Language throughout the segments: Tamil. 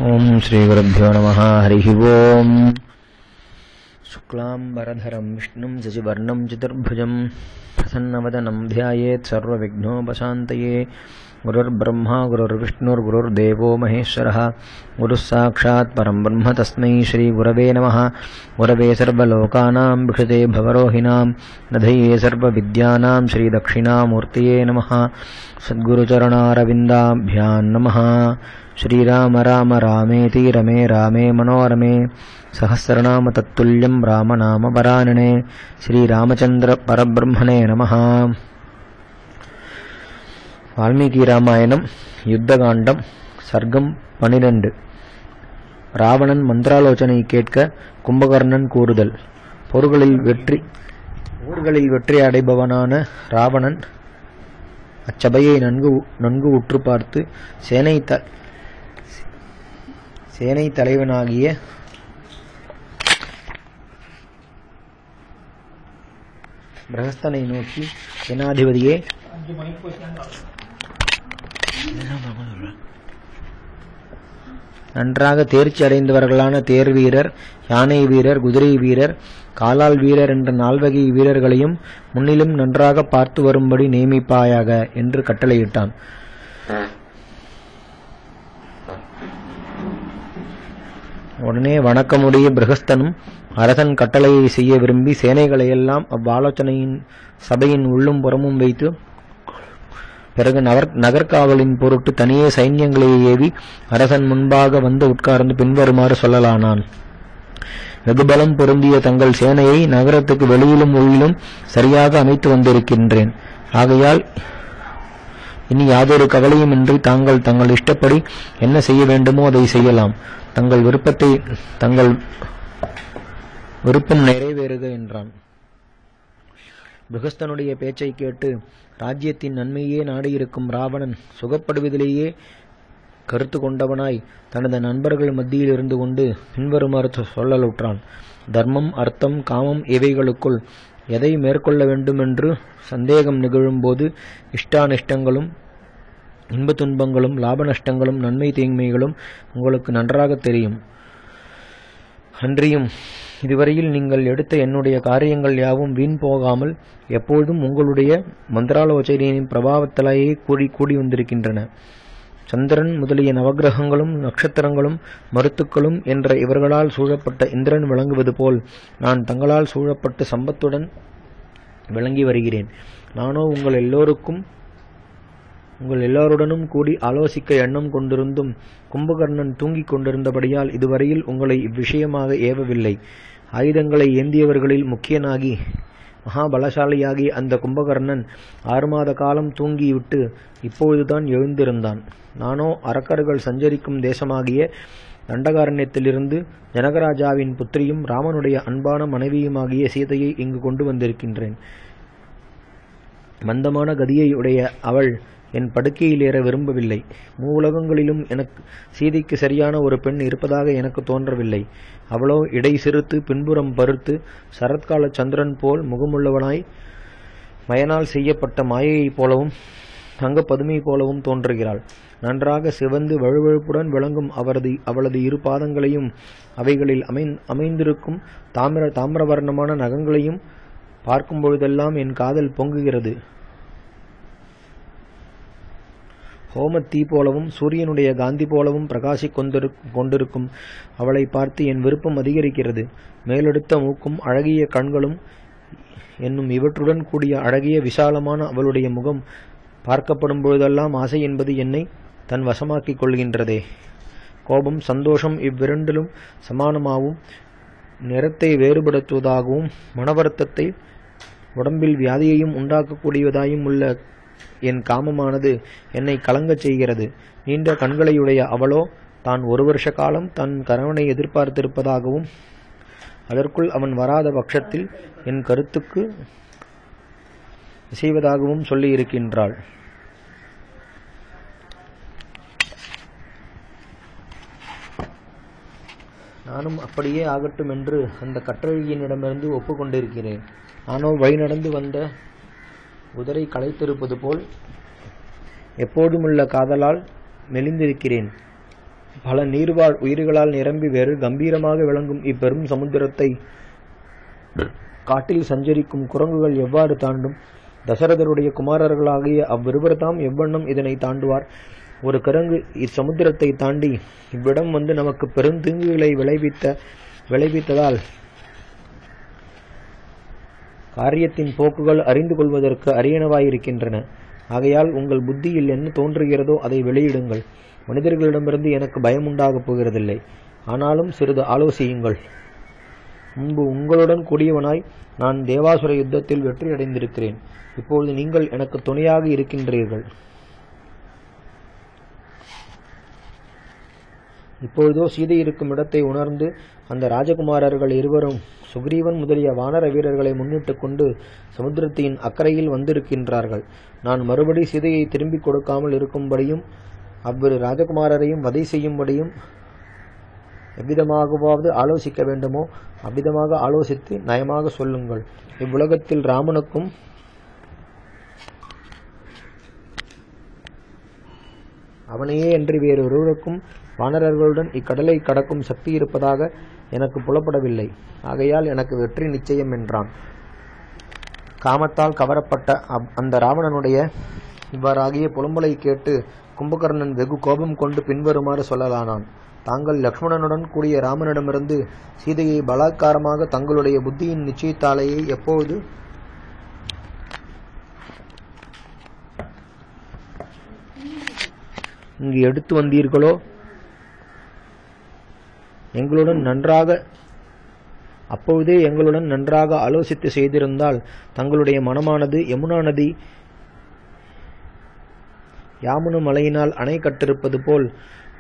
ओम श्री गुरुभ्यो नमः। हरिः ओम्। शुक्लांबरधरं विष्णुं शशिवर्णं चतुर्भुजं प्रसन्नवदनं ध्यायेत् सर्वविघ्नोपशान्तये। गुरुर्ब्रह्मा गुरुर्विष्णुर्गुरुर्देवो महेश्वरः। गुरुः साक्षात् परं ब्रह्म तस्मै श्री गुरवे नमः। गुरवे सर्वलोकानां विषते भवरोहिणां नधये सर्वविद्यानां श्रीदक्षिणामूर्तये नमः। सद्गुरुचरणारविन्दाभ्यां नमः। श्रीराम राम रामेति रमे रामे मनोरमे सहस्रनाम तत्तुल्यं रामनाम वरानने। श्रीरामचंद्र परब्रह्मणे नमः। வால்மீகி ராமாயணம் யுத்தகாண்டம் சர்க்கம் 12. ராவணன் மந்திராலோசனை கேட்க கும்பகர்ணன் கூறுதல். ஊர்களில் வெற்றி அடைபவனான ராவணன் அச்சபையை நன்கு உற்று பார்த்து சேனை தலைவனாகிய பிரகஸ்தனை நோக்கி, சேனாதிபதியே, நன்றாக தேர்ச்சி அடைந்தவர்களான தேர் வீரர், யானை வீரர், குதிரை வீரர், காலால் வீரர் என்ற 4 வகை வீரர்களையும் முன்னிலும் நன்றாக பார்த்து வரும்படி நியமிப்பாயாக என்று கட்டளையிட்டான். உடனே வணக்கமுடைய பிரகஸ்தனும் அரசன் கட்டளையை செய்ய விரும்பி சேனைகளையெல்லாம் அவ்வாலோசனையின் சபையின் உள்ளும் புறமும் வைத்து பிறகு நகர்காவலின் பொருட்டு தனியே சைன்யங்களை ஏவி அரசன் முன்பாக வந்து உட்கார்ந்து பின்வருமாறு சொல்லலானான். வெகுபலம் பொருந்திய தங்கள் சேனையை நகரத்துக்கு வெளியிலும் உள்ளிலும் சரியாக அமைத்து வந்திருக்கின்றேன். ஆகையால் இனி யாதொரு கவலையுமின்றி தங்கள் இஷ்டப்படி என்ன செய்ய வேண்டுமோ அதை செய்யலாம். தங்கள் விருப்பம் நிறைவேறுக என்றான். பிரகஸ்தனுடைய பேச்சை கேட்டு ராஜ்யத்தின் நன்மையே நாடியிருக்கும் ராவணன் சுகப்படுவதிலேயே கருத்து கொண்டவனாய் தனது நண்பர்கள் மத்தியில் இருந்து கொண்டு பின்வருமாறு சொல்லலுற்றான். தர்மம், அர்த்தம், காமம் இவைகளுக்குள் எதை மேற்கொள்ள வேண்டுமென்று சந்தேகம் நிகழும்போது இஷ்டானிஷ்டங்களும் இன்ப துன்பங்களும் லாப நஷ்டங்களும் நன்மை தீமைகளும் உங்களுக்கு நன்றாக தெரியும். அன்றியும் இதுவரையில் நீங்கள் எடுத்த என்னுடைய காரியங்கள் யாவும் வீண் போகாமல் எப்பொழுதும் உங்களுடைய மந்திராலோசனையின் பிரபாவத்திலேயே கூடி வந்திருக்கின்றன. சந்திரன் முதலிய நவகிரகங்களும் நட்சத்திரங்களும் மருத்துக்களும் என்ற இவர்களால் சூழப்பட்ட இந்திரன் விளங்குவது போல் நான் தங்களால் சூழப்பட்டு சம்பத்துடன் விளங்கி வருகிறேன். நானோ உங்கள் எல்லோருடனும் கூடி ஆலோசிக்க எண்ணம் கொண்டிருந்தும் கும்பகர்ணன் தூங்கிக் கொண்டிருந்தபடியால் இதுவரையில் உங்களை இவ்விஷயமாக ஏவவில்லை. ஆயுதங்களை ஏந்தியவர்களில் முக்கியனாகி மகாபலசாலியாகி அந்த கும்பகர்ணன் 6 மாத காலம் தூங்கிவிட்டு இப்பொழுதுதான் எழுந்திருந்தான். நானோ அரக்கர்கள் சஞ்சரிக்கும் தேசமாகிய தண்டகாரண்யத்திலிருந்து ஜனகராஜாவின் புத்திரியும் ராமனுடைய அன்பான மனைவியுமாகிய சீதையை இங்கு கொண்டு வந்திருக்கின்றேன். மந்தமான கதியை உடைய அவள் என் படுக்கையில் ஏற விரும்பவில்லை. மூவுலகங்களிலும் எனக்கு சீதைக்கு சரியான ஒரு பெண் இருப்பதாக எனக்கு தோன்றவில்லை. அவளோ இடை சிறுத்து பின்புறம் பருத்து சரத்கால சந்திரன் போல் முகமுள்ளவனாய் மயனால் செய்யப்பட்ட மாயையைப் போலவும் தங்க பதுமை போலவும் தோன்றுகிறாள். நன்றாக சிவந்து வழுவழுப்புடன் விளங்கும் அவளது 2 பாதங்களையும் அவைகளில் அமைந்திருக்கும் தாமிரவர்ணமான நகங்களையும் பார்க்கும் பொழுதெல்லாம் என் காதல் பொங்குகிறது. ஹோமத்தீ போலவும் சூரியனுடைய காந்தி போலவும் பிரகாசி கொண்டிருக்கும் அவளை பார்த்து என் விருப்பம் அதிகரிக்கிறது. மேலெடுத்த மூக்கும் அழகிய கண்களும் என்னும் இவற்றுடன் கூடிய அழகிய விசாலமான அவளுடைய முகம் பார்க்கப்படும் பொழுதெல்லாம் ஆசை என்பது என்னை தன் வசமாக்கிக் கொள்கின்றதே. கோபம், சந்தோஷம் இவ்விரண்டிலும் சமானமாகவும் நிறத்தை வேறுபடுத்துவதாகவும் மனவருத்தத்தை உடம்பில் வியாதியையும் உண்டாக்கக்கூடியதாயும் உள்ள என் காமமானது என்னை கலங்கச் செய்கிறது. நீண்ட கண்களையுடைய அவளோ தான் 1 வருஷ காலம் தன் கணவனை எதிர்பார்த்திருப்பதாகவும் அதற்குள் அவன் வராத பட்சத்தில் என் கருத்துக்கு இசைவதாகவும் சொல்லியிருக்கின்றாள். நானும் அப்படியே ஆகட்டும் என்று அந்த கற்றழியினிடமிருந்து ஒப்புக்கொண்டிருக்கிறேன். நானோ வழிநடந்து வந்த குதிரை களைத்திருப்பது போல் எப்போதுமுள்ள காதலால் மெலிந்திருக்கிறேன். பல நீர்வாழ் உயிர்களால் நிரம்பி வேறு கம்பீரமாக விளங்கும் இப்பெரும் சமுத்திரத்தை காட்டில் சஞ்சரிக்கும் குரங்குகள் எவ்வாறு தாண்டும்? தசரதருடைய குமாரர்களாகிய அவ்விருவர்தாம் எவ்வண்ணம் இதனை தாண்டுவார்? ஒரு குரங்கு இச்சமுத்திரத்தை தாண்டி இவ்விடம் வந்து நமக்கு பெருந்தீங்குகளை விளைவித்ததால் காரியத்தின் போக்குகள் அறிந்து கொள்வதற்கு அரியனவாயிருக்கின்றன. ஆகையால் உங்கள் புத்தியில் என்ன தோன்றுகிறதோ அதை வெளியிடுங்கள். மனிதர்களிடமிருந்து எனக்கு பயம் உண்டாகப் போகிறதில்லை. ஆனாலும் சிறிது ஆலோசியுங்கள். முன்பு உங்களுடன் கூடியவனாய் நான் தேவாசுர யுத்தத்தில் வெற்றி அடைந்திருக்கிறேன். இப்பொழுது நீங்கள் எனக்கு துணையாக இருக்கின்றீர்கள். இப்பொழுதோ சீதை இருக்கும் இடத்தை உணர்ந்து அந்த ராஜகுமாரர்கள் இருவரும் சுக்ரீவன் முதலிய வானர வீரர்களை முன்னிட்டு கொண்டு சமுத்திரத்தின் அக்கறையில் வந்திருக்கின்றார்கள். நான் மறுபடி சீதையை திரும்பிக் கொடுக்காமல் இருக்கும்படியும் அவ்விரு ராஜகுமாரரையும் வதை செய்யும்படியும் எவ்விதமாகவாவது ஆலோசிக்க வேண்டுமோ அவ்விதமாக ஆலோசித்து நயமாக சொல்லுங்கள். இவ்வுலகத்தில் ராமனுக்கும் அவனையே அன்றி வேறொருவருக்கும் வானரர்களுடன் இக்கடலை கடக்கும் சக்தி இருப்பதாக எனக்கு புலப்படவில்லை. ஆகையால் எனக்கு வெற்றி நிச்சயம் என்றான். காமத்தால் கவரப்பட்ட அந்த ராவணனுடைய இவ்வாறாகிய புலம்பலை கேட்டு கும்பகர்ணன் வெகு கோபம் கொண்டு பின்வருமாறு சொல்லலானான். தாங்கள் லக்ஷ்மணனுடன் கூடிய ராமனிடமிருந்து சீதையை பலாத்காரமாக தங்களுடைய புத்தியின் நிச்சயத்தாலேயே எப்போது இங்கு எடுத்து வந்தீர்களோ அப்பொழுதே எங்களுடன் நன்றாக ஆலோசித்து செய்திருந்தால் தங்களுடைய மனமானது யமுனா நதி யாமுனு மலையினால் அணை கட்டிருப்பது போல்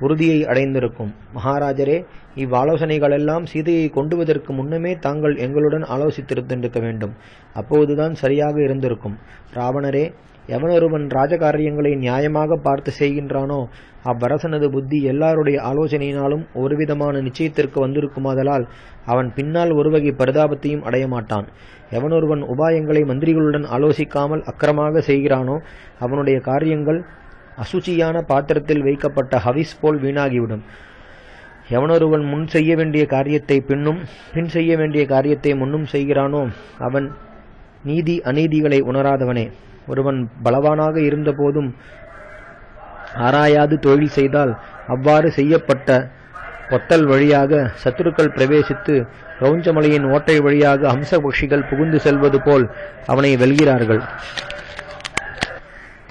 உறுதியை அடைந்திருக்கும். மகாராஜரே, இவ்வாலோசனைகளெல்லாம் சீதையை கொண்டுவதற்கு முன்னமே தாங்கள் எங்களுடன் ஆலோசித்திருந்திருக்க வேண்டும். அப்போதுதான் சரியாக இருந்திருக்கும். ராவணரே, எவனொருவன் ராஜகாரியங்களை நியாயமாக பார்த்து செய்கின்றானோ அவ்வரசனது புத்தி எல்லாருடைய ஆலோசனையினாலும் ஒருவிதமான நிச்சயத்திற்கு வந்திருக்குமாதலால் அவன் பின்னால் ஒருவகை பரிதாபத்தையும் அடையமாட்டான். எவனொருவன் உபாயங்களை மந்திரிகளுடன் ஆலோசிக்காமல் அக்கிரமாக செய்கிறானோ அவனுடைய காரியங்கள் அசுச்சியான பாத்திரத்தில் வைக்கப்பட்ட ஹவிஸ் போல் வீணாகிவிடும். எவனொருவன் முன் செய்ய வேண்டிய காரியத்தை பின்னும் பின் செய்ய வேண்டிய காரியத்தை முன்னும் செய்கிறானோ அவன் நீதி அநீதிகளை உணராதவனே. ஒருவன் பலவானாக இருந்த போதும் ஆராயாது தொழில் செய்தால் அவ்வாறு செய்யப்பட்ட பொத்தல் வழியாக சத்துருக்கள் பிரவேசித்து ரௌஞ்சமலையின் ஓட்டை வழியாக ஹம்ச பட்சிகள் புகுந்து செல்வது போல் அவனை வெல்கிறார்கள்.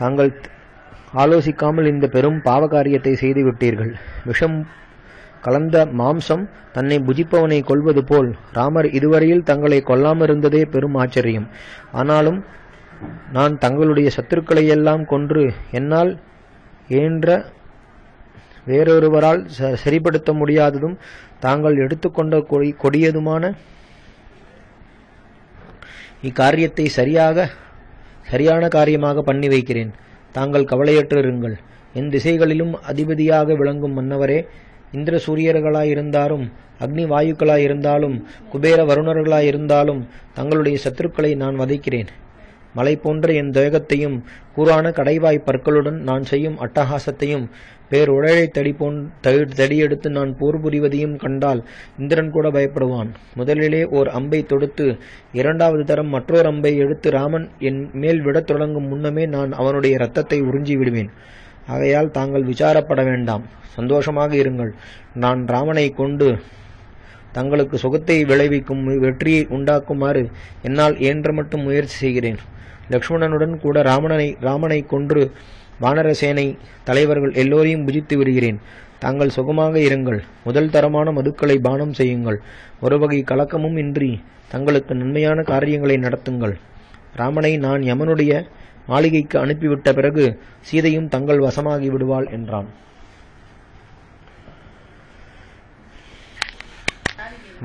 தாங்கள் ஆலோசிக்காமல் இந்த பெரும் பாவகாரியத்தை செய்துவிட்டீர்கள். விஷம் கலந்த மாம்சம் தன்னை புஜிப்பவனை கொல்வது போல் ராமர் இதுவரையில் தங்களை கொல்லாமிருந்ததே பெரும் ஆச்சரியம். ஆனாலும் நான் தங்களுடைய சத்துருக்களையெல்லாம் கொன்று என்னால் ஏன்ற வேறொருவரால் சரிப்படுத்த முடியாததும் தாங்கள் எடுத்துக்கொண்ட கொடியதுமான இக்காரியத்தை சரியான காரியமாக பண்ணி வைக்கிறேன். தாங்கள் கவலையற்றிருங்கள். என் திசைகளிலும் அதிபதியாக விளங்கும் மன்னவரே, இந்திர சூரியர்களாயிருந்தாலும் அக்னி வாயுக்களாயிருந்தாலும் குபேர வருணர்களாயிருந்தாலும் தங்களுடைய சத்துருக்களை நான் வதைக்கிறேன். மலை போன்ற என் தேகத்தையும் கூரான கடைவாய் பற்களுடன் நான் செய்யும் அட்டகாசத்தையும் பேருழலை தடியெடுத்து நான் போர் புரிவதையும் கண்டால் இந்திரன் கூட பயப்படுவான். முதலிலே ஓர் அம்பை தொடுத்து இரண்டாவது தரம் மற்றொரு அம்பை எடுத்து ராமன் என் மேல் விடத் தொடங்கும் முன்னமே நான் அவனுடைய இரத்தத்தை உறிஞ்சி விடுவேன். ஆகையால் தாங்கள் விசாரப்பட வேண்டாம், சந்தோஷமாக இருங்கள். நான் ராமனை கொண்டு தங்களுக்கு சுகத்தை விளைவிக்கும் வெற்றியை உண்டாக்குமாறு என்னால் இயன்ற மட்டும் முயற்சி செய்கிறேன். லக்ஷ்மணனுடன் கூட ராமனை கொன்று வானரசேனை தலைவர்கள் எல்லோரையும் புஜித்து விடுகிறேன். தாங்கள் சுகமாக இருங்கள். முதல் தரமான மதுக்களை பானம் செய்யுங்கள். ஒரு வகை கலக்கமும் இன்றி தங்களுக்கு நன்மையான காரியங்களை நடத்துங்கள். ராமனை நான் யமனுடைய மாளிகைக்கு அனுப்பிவிட்ட பிறகு சீதையும் தங்கள் வசமாகி விடுவாள் என்றான்.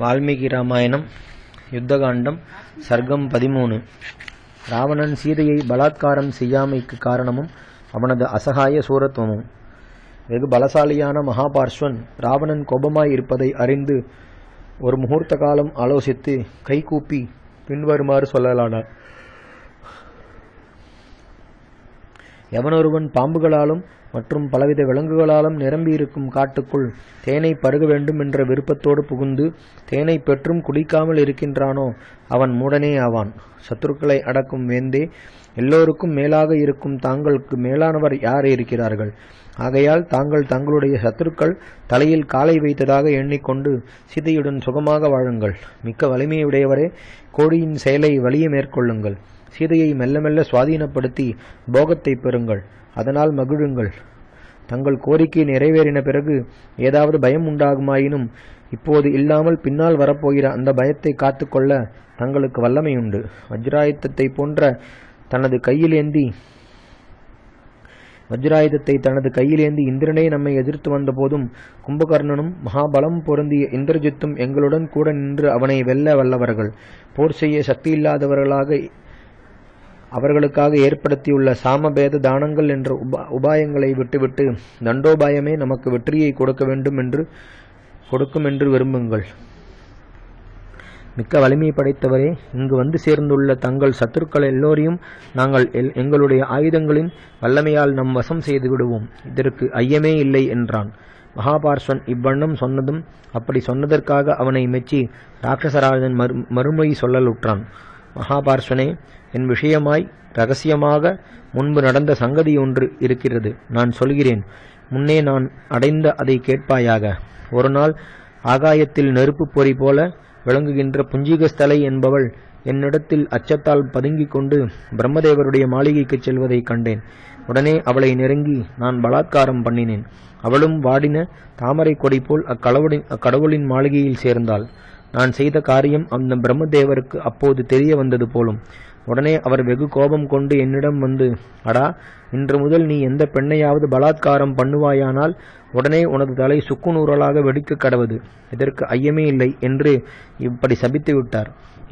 வால்மீகி ராமாயணம் யுத்தகாண்டம் சர்க்கம் 13. ராவணன் சீதையை பலாத்காரம் செய்யாமைக்கு காரணமும் அவனது அசகாய சூரத்துவமும். வெகு பலசாலியான மகாபார்ஸ்வன் ராவணன் கோபமாய் இருப்பதை அறிந்து ஒரு முகூர்த்த காலம் ஆலோசித்து கைகூப்பி பின்வருமாறு சொல்லலானார். எவனொருவன் பாம்புகளாலும் மற்றும் பலவித விலங்குகளாலும் நிரம்பியிருக்கும் காட்டுக்குள் தேனை பருக வேண்டும் என்ற விருப்பத்தோடு புகுந்து தேனை பெற்றும் குடிக்காமல் இருக்கின்றானோ அவன் மூடனே ஆவான். சத்துருக்களை அடக்கும் வேந்தே, எல்லோருக்கும் மேலாக இருக்கும் தாங்களுக்கு மேலானவர் யார் இருக்கிறார்கள்? ஆகையால் தாங்கள் தங்களுடைய சத்துருக்கள் தலையில் காலை வைத்ததாக எண்ணிக்கொண்டு சீதையுடன் சுகமாக வாழுங்கள். மிக்க வலிமையுடையவரே, கோழியின் செயலை வலிய மேற்கொள்ளுங்கள். சீதையை மெல்ல மெல்ல சுவாதீனப்படுத்தி போகத்தை பெறுங்கள். அதனால் மகிழுங்கள். தங்கள் கோரிக்கை நிறைவேறின பிறகு ஏதாவது பயம் உண்டாகுமாயினும் இப்போது இல்லாமல் பின்னால் வரப்போகிற அந்த பயத்தை காத்துக்கொள்ள தங்களுக்கு வல்லமையுண்டு. வஜ்ராயுதத்தை தனது கையிலேந்தி இந்திரனே நம்மை எதிர்த்து வந்த போதும் கும்பகர்ணனும் மகாபலம் பொருந்திய இந்திரஜித்தும் எங்களுடன் கூட நின்று அவனை வெல்ல வல்லவர்கள். போர் செய்ய சக்தியில்லாதவர்களாக அவர்களுக்காக ஏற்படுத்தியுள்ள சாமபேத தானங்கள் என்ற உபாயங்களை விட்டுவிட்டு தண்டோபாயமே நமக்கு வெற்றியை கொடுக்கும் என்று விரும்புங்கள். மிக்க வலிமை படைத்தவரே, இங்கு வந்து சேர்ந்துள்ள தங்கள் சத்துருக்கள் எல்லோரையும் நாங்கள் எங்களுடைய ஆயுதங்களின் வல்லமையால் நம் வசம் செய்து விடுவோம். இதற்கு ஐயமே இல்லை என்றான். மகாபார்ஸ்வன் இவ்வண்ணம் சொன்னதும் அப்படி சொன்னதற்காக அவனை மெச்சி ராட்சசராஜன் மறுமொழி சொல்லலுற்றான். மகாபார்ஸ்வனே, என் விஷயமாய் இரகசியமாக முன்பு நடந்த சங்கதி ஒன்று இருக்கிறது. நான் சொல்கிறேன். முன்னே நான் அடைந்த அதை கேட்பாயாக. ஒரு நாள் ஆகாயத்தில் நெருப்பு பொறி போல விளங்குகின்ற புஞ்சிகஸ்தலை என்பவள் என்னிடத்தில் அச்சத்தால் பதுங்கிக் கொண்டு பிரம்மதேவருடைய மாளிகைக்கு செல்வதை கண்டேன். உடனே அவளை நெருங்கி நான் பலாத்காரம் பண்ணினேன். அவளும் வாடின தாமரை கொடி போல் அக்கடவுளின் மாளிகையில் சேர்ந்தாள். நான் செய்த காரியம் அந்த பிரம்மதேவருக்கு அப்போது தெரிய வந்தது போலும். உடனே அவர் வெகு கோபம் கொண்டு என்னிடம் வந்து, அடா, இன்று முதல் நீ எந்த பெண்ணையாவது பலாத்காரம் பண்ணுவாயானால் உடனே உனது தலை சுக்குநூறலாக வெடிக்க கடவது. இதற்கு ஐயமே இல்லை என்று இப்படி சபித்து விட்டார்.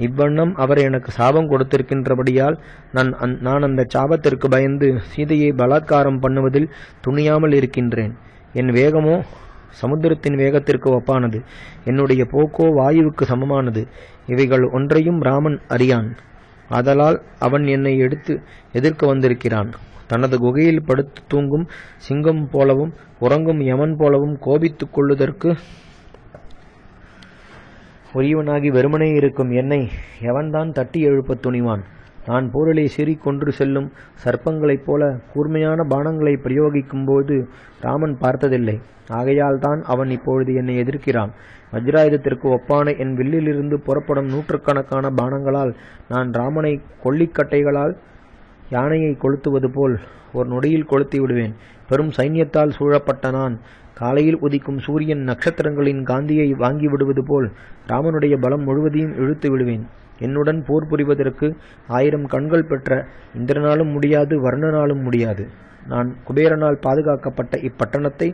இவ்வண்ணம் அவர் எனக்கு சாபம் கொடுத்திருக்கின்றபடியால் நான் அந்த சாபத்திற்கு பயந்து சீதையை பலாத்காரம் பண்ணுவதில் துணியாமல் இருக்கின்றேன். என் வேகமோ சமுத்திரத்தின் வேகத்திற்கு ஒப்பானது. என்னுடைய போக்கோ வாயுவுக்கு சமமானது. இவைகள் ஒன்றையும் ராமன் அறியான். ஆதலால் அவன் என்னை எதிர்க்க வந்திருக்கிறான். தனது குகையில் படுத்து தூங்கும் சிங்கம் போலவும் உறங்கும் யமன் போலவும் கோபித்துக் கொள்ளுதற்கு உரியவனாகி வெறுமனே இருக்கும் என்னை எவன்தான் தட்டி எழுப்ப துணிவான்? நான் போரிலே சீறி கொன்று செல்லும் சர்ப்பங்களைப் போல கூர்மையான பானங்களை பிரயோகிக்கும் போது ராமன் பார்த்ததில்லை. ஆகையால் தான் அவன் இப்பொழுது என்னை எதிர்க்கிறான். வஜ்ராயுதத்திற்கு ஒப்பான என் வில்லிலிருந்து புறப்படும் நூற்றுக்கணக்கான பானங்களால் நான் ராமனை கொல்லிக்கட்டைகளால் யானையை கொளுத்துவது போல் ஒரு நொடியில் கொளுத்தி விடுவேன். பெரும் சைன்யத்தால் சூழப்பட்ட நான் காலையில் உதிக்கும் சூரியன் நட்சத்திரங்களின் காந்தியை வாங்கி விடுவது போல் ராமனுடைய பலம் முழுவதையும் இழுத்து விடுவேன். என்னுடன் போர் புரிவதற்கு 1000 கண்கள் பெற்ற இந்திரனாலும் முடியாது, வர்ணனாலும் முடியாது. நான் குபேரனால் பாதுகாக்கப்பட்ட இப்பட்டணத்தை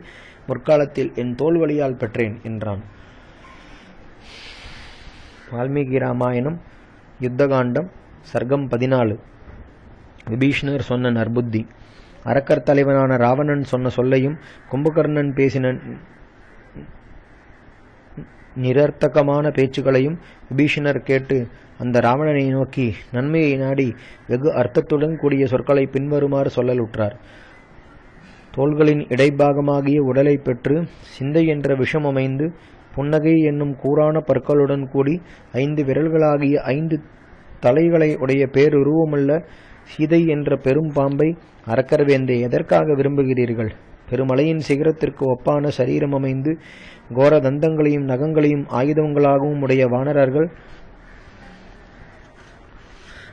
முற்காலத்தில் என் தோல்வழியால் பெற்றேன் என்றான். வால்மீகி ராமாயணம் யுத்தகாண்டம் சர்க்கம் 14. விபீஷணர் சொன்ன நற்புத்தி. அரக்கர் தலைவனான ராவணன் சொன்ன சொல்லையும் கும்பகர்ணன் பேசின நிரர்த்தகமான பேச்சுகளையும் விபீஷணர் கேட்டு அந்த ராவணனை நோக்கி நன்மையை நாடி வெகு அர்த்தத்துடன் கூடிய சொற்களை பின்வருமாறு சொல்லலுற்றார். தோள்களின் இடைப்பாகமாகிய உடலை பெற்று சிந்தை என்ற விஷம் அமைந்து புன்னகை என்னும் கூரான பற்களுடன் கூடி 5 விரல்களாகிய 5 தலைகளை உடைய பேருருவமுள்ள சீதை என்ற பெரும் பாம்பை அரக்கர் வேந்தே எதற்காக விரும்புகிறீர்கள்? பெருமலையின் சிகரத்திற்கு ஒப்பான சரீரம் அமைந்து கோர தந்தங்களையும் நகங்களையும் ஆயுதங்களாகவும் உடைய வானரர்கள்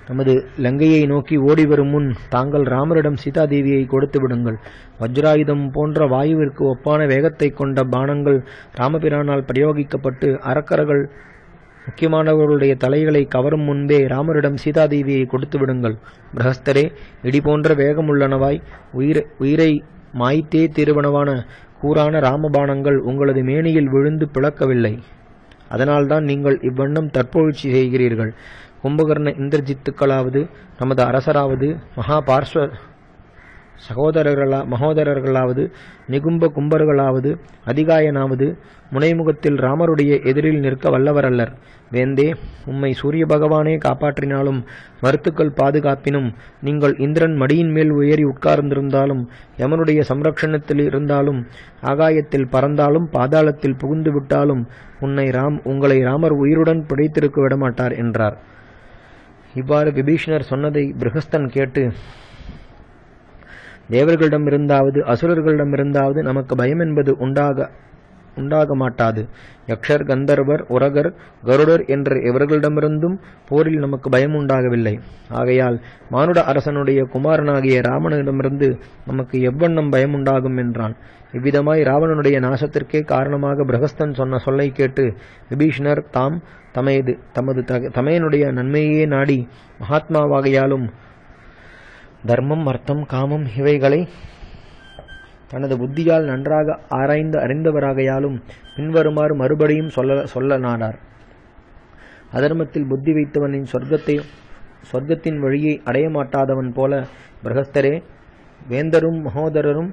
நமது லங்கையை நோக்கி ஓடி வரும் முன் தாங்கள் ராமரிடம் சீதாதேவியை கொடுத்து விடுங்கள். வஜ்ராயுதம் போன்ற வாயுவிற்கு ஒப்பான வேகத்தை கொண்ட பானங்கள் ராமபிரானால் பிரயோகிக்கப்பட்டு அரக்கர்கள் முக்கியமானவர்களுடைய தலைகளை கவரும் முன்பே ராமரிடம் சீதாதேவியை கொடுத்து விடுங்கள். பிரகஸ்தரே, இடி போன்ற வேகமுள்ளனவாய் உயிரை மாய்த்தே திருவனவான கூரான ராமபானங்கள் உங்களது மேனியில் விழுந்து பிளக்கவில்லை. அதனால்தான் நீங்கள் இவ்வண்ணம் தற்பொழிச்சி செய்கிறீர்கள். கும்பகர்ண இந்திரஜித்துக்களாவது நமது அரசராவது மகாபார்ஸ்வ மகோதரர்களாவது நிகும்ப கும்பர்களாவது அதிகாயனாவது முனைமுகத்தில் ராமருடைய எதிரில் நிற்க வல்லவரல்லர். வேந்தே, உம்மை சூரிய பகவானே காப்பாற்றினாலும் மருத்துக்கள் பாதுகாப்பினும் நீங்கள் இந்திரன் மடியின் மேல் உயரி உட்கார்ந்திருந்தாலும் யமனுடைய சம்ரக்ஷணத்தில் இருந்தாலும் ஆகாயத்தில் பறந்தாலும் பாதாளத்தில் புகுந்து விட்டாலும் உங்களை ராமர் உயிருடன் பிழைத்திருக்க விடமாட்டார் என்றார். இவ்வாறு விபீஷணர் சொன்னதை பிருகஸ்தன் கேட்டு, தேவர்களிடமிருந்தாவது அசுரர்களிடமிருந்தாவது நமக்கு பயம் என்பது உண்டாக மாட்டாது. யக்ஷர், கந்தர்வர், உரகர், கருடர் என்ற இவர்களிடமிருந்தும் போரில் நமக்கு பயம் உண்டாகவில்லை. ஆகையால் மானுட அரசனுடைய குமாரனாகிய ராவணனிடமிருந்து நமக்கு எவ்வண்ணம் பயம் உண்டாகும் என்றான். இவ்விதமாய் ராவணனுடைய நாசத்திற்கே காரணமாக பிரகஸ்தன் சொன்ன சொல்லை கேட்டு விபீஷணர் தமது தமையனுடைய நன்மையே நாடி மகாத்மாவாகையாலும் தர்மம், அர்த்தம், காமம் இவைகளை தனது புத்தியால் நன்றாக ஆராய்ந்து அறிந்தவராகையாலும் பின்வருமாறு மறுபடியும் சொல்ல நாடார். அதர்மத்தில் புத்தி வைத்தவனின் சொர்க்கத்தின் வழியை அடையமாட்டாதவன் போல பிரகஸ்தரே, வேந்தரும் மகோதரரும்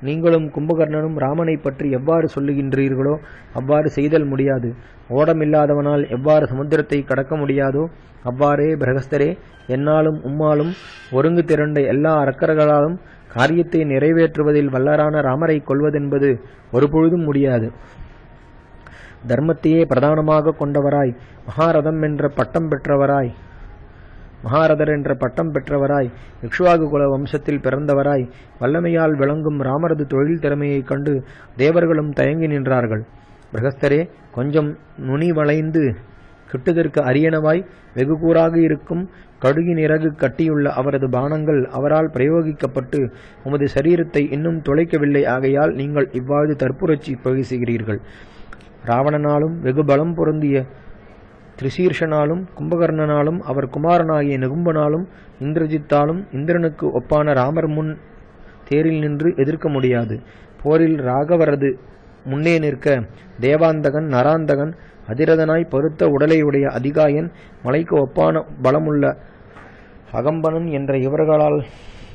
நீங்களும் கும்பகர்ணனும் ராமனை பற்றி எவ்வாறு சொல்லுகின்றீர்களோ அவ்வாறு செய்தல் முடியாது. ஓடமில்லாதவனால் எவ்வாறு சமுத்திரத்தை கடக்க முடியாதோ அவ்வாறே பிரகஸ்தரே, என்னாலும் உம்மாலும் ஒருங்கு திரண்ட எல்லா அரக்கர்களாலும் காரியத்தை நிறைவேற்றுவதில் வல்லரான ராமரை கொள்வதென்பது ஒருபொழுதும் முடியாது. தர்மத்தையே பிரதானமாக கொண்டவராய் மகாரதர் என்ற பட்டம் பெற்றவராய் இக்ஷ்வாகு குல வம்சத்தில் பிறந்தவராய் வல்லமையால் விளங்கும் ராமரது தொழில் திறமையைக் கண்டு தேவர்களும் தயங்கி நின்றார்கள். பிரகஸ்தரே, கொஞ்சம் நுனி வளைந்து கிட்டுதற்கு அரியனவாய் வெகுகூறாக இருக்கும் கடுகின் இறகு கட்டியுள்ள அவரது பானங்கள் அவரால் பிரயோகிக்கப்பட்டு உமது சரீரத்தை இன்னும் தொலைக்கவில்லை. ஆகையால் நீங்கள் இவ்வாறு தற்புரட்சி பேசுகிறீர்கள். ராவணனாலும் வெகு பலம் பொருந்திய திரிசீர்ஷனாலும் கும்பகர்ணனாலும் அவர் குமாரனாகிய நிகும்பனாலும் இந்திரஜித்தாலும் இந்திரனுக்கு ஒப்பான ராமர் முன் தேரில் நின்று எதிர்க்க முடியாது. போரில் ராகவரது முன்னே நிற்க தேவாந்தகன், நராந்தகன், அதிரதனாய் பருத்த உடலையுடைய அதிகாயன், மலைக்கு ஒப்பான பலமுள்ள அகம்பனன் என்ற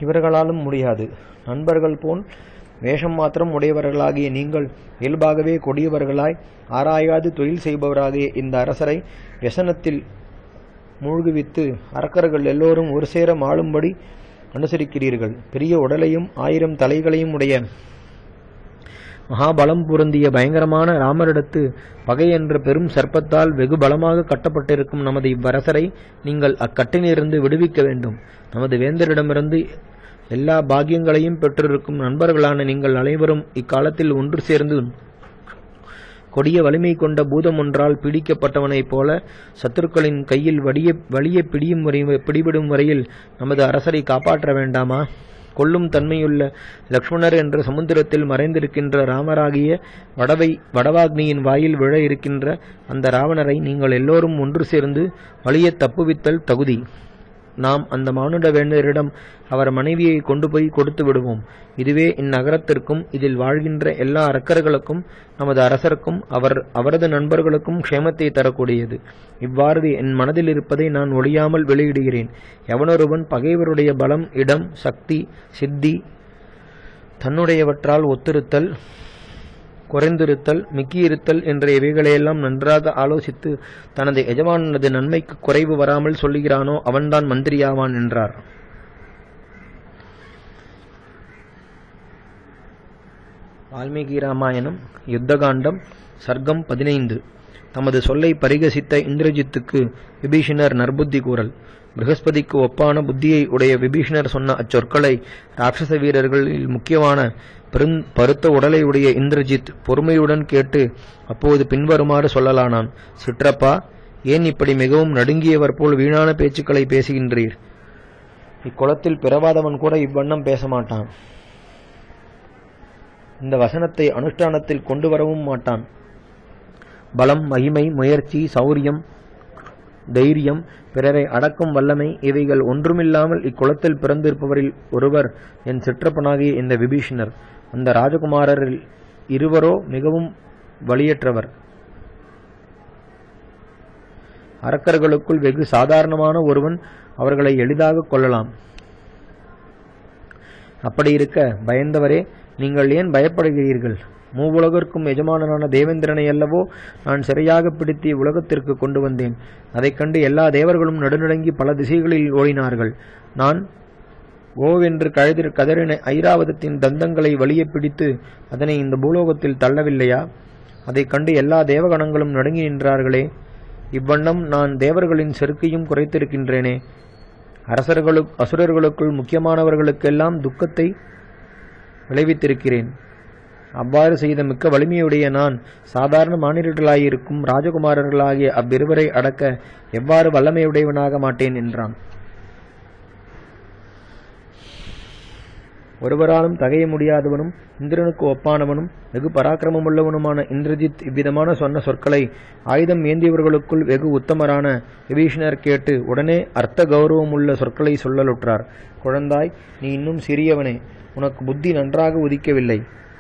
இவர்களாலும் முடியாது. நண்பர்கள் போல் வேஷம் மாத்திரம் உடையவர்களாகிய நீங்கள் இயல்பாகவே கொடியவர்களாய் ஆராயாது தொழில் செய்பவராகிய இந்த அரசரை व्यसனத்தில் மூழ்குவித்து அரக்கர்கள் எல்லோரும் ஒரு சேர ஆளும்படி அனுசரிக்கிறீர்கள். பெரிய உடலையும் 1000 தலைகளையும் உடைய மகாபலம் பொருந்திய பயங்கரமான ராமரிடத்து பகை என்ற பெரும் சர்ப்பத்தால் வெகு பலமாக கட்டப்பட்டிருக்கும் நமது இவ்வரசரை நீங்கள் அக்கட்டினிருந்து விடுவிக்க வேண்டும். நமது வேந்தரிடமிருந்து எல்லா பாக்கியங்களையும் பெற்றிருக்கும் நண்பர்களான நீங்கள் அனைவரும் இக்காலத்தில் ஒன்று சேர்ந்து கொடிய வலிமை கொண்ட பூதம் ஒன்றால் பீடிக்கப்பட்டவனைப் போல சத்துருக்களின் கையில் வலிய பிடிபடும் வரையில் நமது அரசரை காப்பாற்ற வேண்டாமா? கொல்லும் தன்மையுள்ள லக்ஷ்மணர் என்ற சமுத்திரத்தில் மறைந்திருக்கின்ற ராமராகிய வடவாக்னியின் வாயில் விழ இருக்கின்ற அந்த ராவணரை நீங்கள் எல்லோரும் ஒன்று சேர்ந்து வலிய தப்புவித்தல் தகுதி. நாம் அந்த மானுட வேண்டரிடம் அவர் மனைவியை கொண்டு போய் கொடுத்து விடுவோம். இதுவே இந்நகரத்திற்கும் இதில் வாழ்கின்ற எல்லா அரக்கர்களுக்கும் நமது அரசருக்கும் அவரது நண்பர்களுக்கும் க்ஷேமத்தை தரக்கூடியது. இவ்வாறு என் மனதில் இருப்பதை நான் ஒழியாமல் வெளியிடுகிறேன். எவனொருவன் பகைவருடைய பலம், இடம், சக்தி, சித்தி, தன்னுடையவற்றால் ஒத்திருத்தல், குறைந்திருத்தல், மிக்கியிருத்தல் என்ற இவைகளையெல்லாம் நன்றாக ஆலோசித்து தனது எஜமானது நன்மைக்கு குறைவு வராமல் சொல்லுகிறானோ அவன்தான் மந்திரியாவான் என்றார். வால்மீகி ராமாயணம் யுத்தகாண்டம் சர்க்கம் 15. தமது சொல்லை பரிகசித்த இந்திரஜித்துக்கு விபீஷணர் நற்புத்தி கூறல். ப்ரஹஸ்பதிக்கு ஒப்பான புத்தியை உடைய விபீஷணர் சொன்ன அச்சொற்களை ராட்சச வீரர்களில் முக்கியமான பருத்த உடலை உடைய இந்திரஜித் பொறுமையுடன் கேட்டு அப்போது பின்வருமாறு சொல்லலானான். சிற்றப்பா, ஏன் இப்படி மிகவும் நடுங்கியவர் போல் வீணான பேச்சுக்களை பேசுகின்றீர்? இக்குளத்தில் பிறவாதவன் கூட இவ்வண்ணம் பேச மாட்டான். இந்த வசனத்தை அனுஷ்டானத்தில் கொண்டு வரவும் மாட்டான். பலம், மகிமை, முயற்சி, சௌரியம், தைரியம், பிறரை அடக்கும் வல்லமை இவைகள் ஒன்றுமில்லாமல் இக்குளத்தில் பிறந்திருப்பவரில் ஒருவர் என் சிற்றப்பனாகிய இந்த விபீஷணர். அந்த ராஜகுமாரரில் இருவரோ மிகவும் வலியற்றவர். அரக்கர்களுக்குள் வெகு சாதாரணமான ஒருவன் அவர்களை எளிதாக கொள்ளலாம். அப்படி இருக்க பயந்தவரே, நீங்கள் ஏன் பயப்படுகிறீர்கள்? மூவுலகிற்கும் எஜமானனான தேவேந்திரனை அல்லவோ நான் சிறையாக பிடித்து உலகத்திற்கு கொண்டு வந்தேன். அதைக் கண்டு எல்லா தேவர்களும் நடுநடுங்கி பல திசைகளில் ஓடினார்கள். நான் ஓவென்று கதறின ஐராவதத்தின் தந்தங்களை வலிய பிடித்து அதனை இந்த பூலோகத்தில் தள்ளவில்லையா? அதைக் கண்டு எல்லா தேவகணங்களும் நடுங்கி நின்றார்களே. இவ்வண்ணம் நான் தேவர்களின் செருக்கையும் குறைத்திருக்கின்றேனே. அசுரர்களுக்குள் முக்கியமானவர்களுக்கெல்லாம் துக்கத்தை விளைவித்திருக்கிறேன். அவ்வாறு செய்த மிக்க வலிமையுடைய நான் சாதாரண மானிடர்களாயிருக்கும் ராஜகுமாரர்களாகிய அவ்விருவரை அடக்க எவ்வாறு வல்லமையுடையவனாக மாட்டேன் என்றான். ஒருவராலும் தகைய முடியாதவனும் இந்திரனுக்கு ஒப்பானவனும் வெகு பராக்கிரமமுள்ளவனுமான இந்திரஜித் இவ்விதமான சொன்ன சொற்களை ஆயுதம் ஏந்தியவர்களுக்குள் வெகு உத்தமரான விபீஷணர் கேட்டு உடனே அர்த்த கௌரவமுள்ள சொற்களை சொல்லலுற்றார். குழந்தாய், நீ இன்னும் சிறியவனே. உனக்கு புத்தி நன்றாக உதிக்கவில்லை.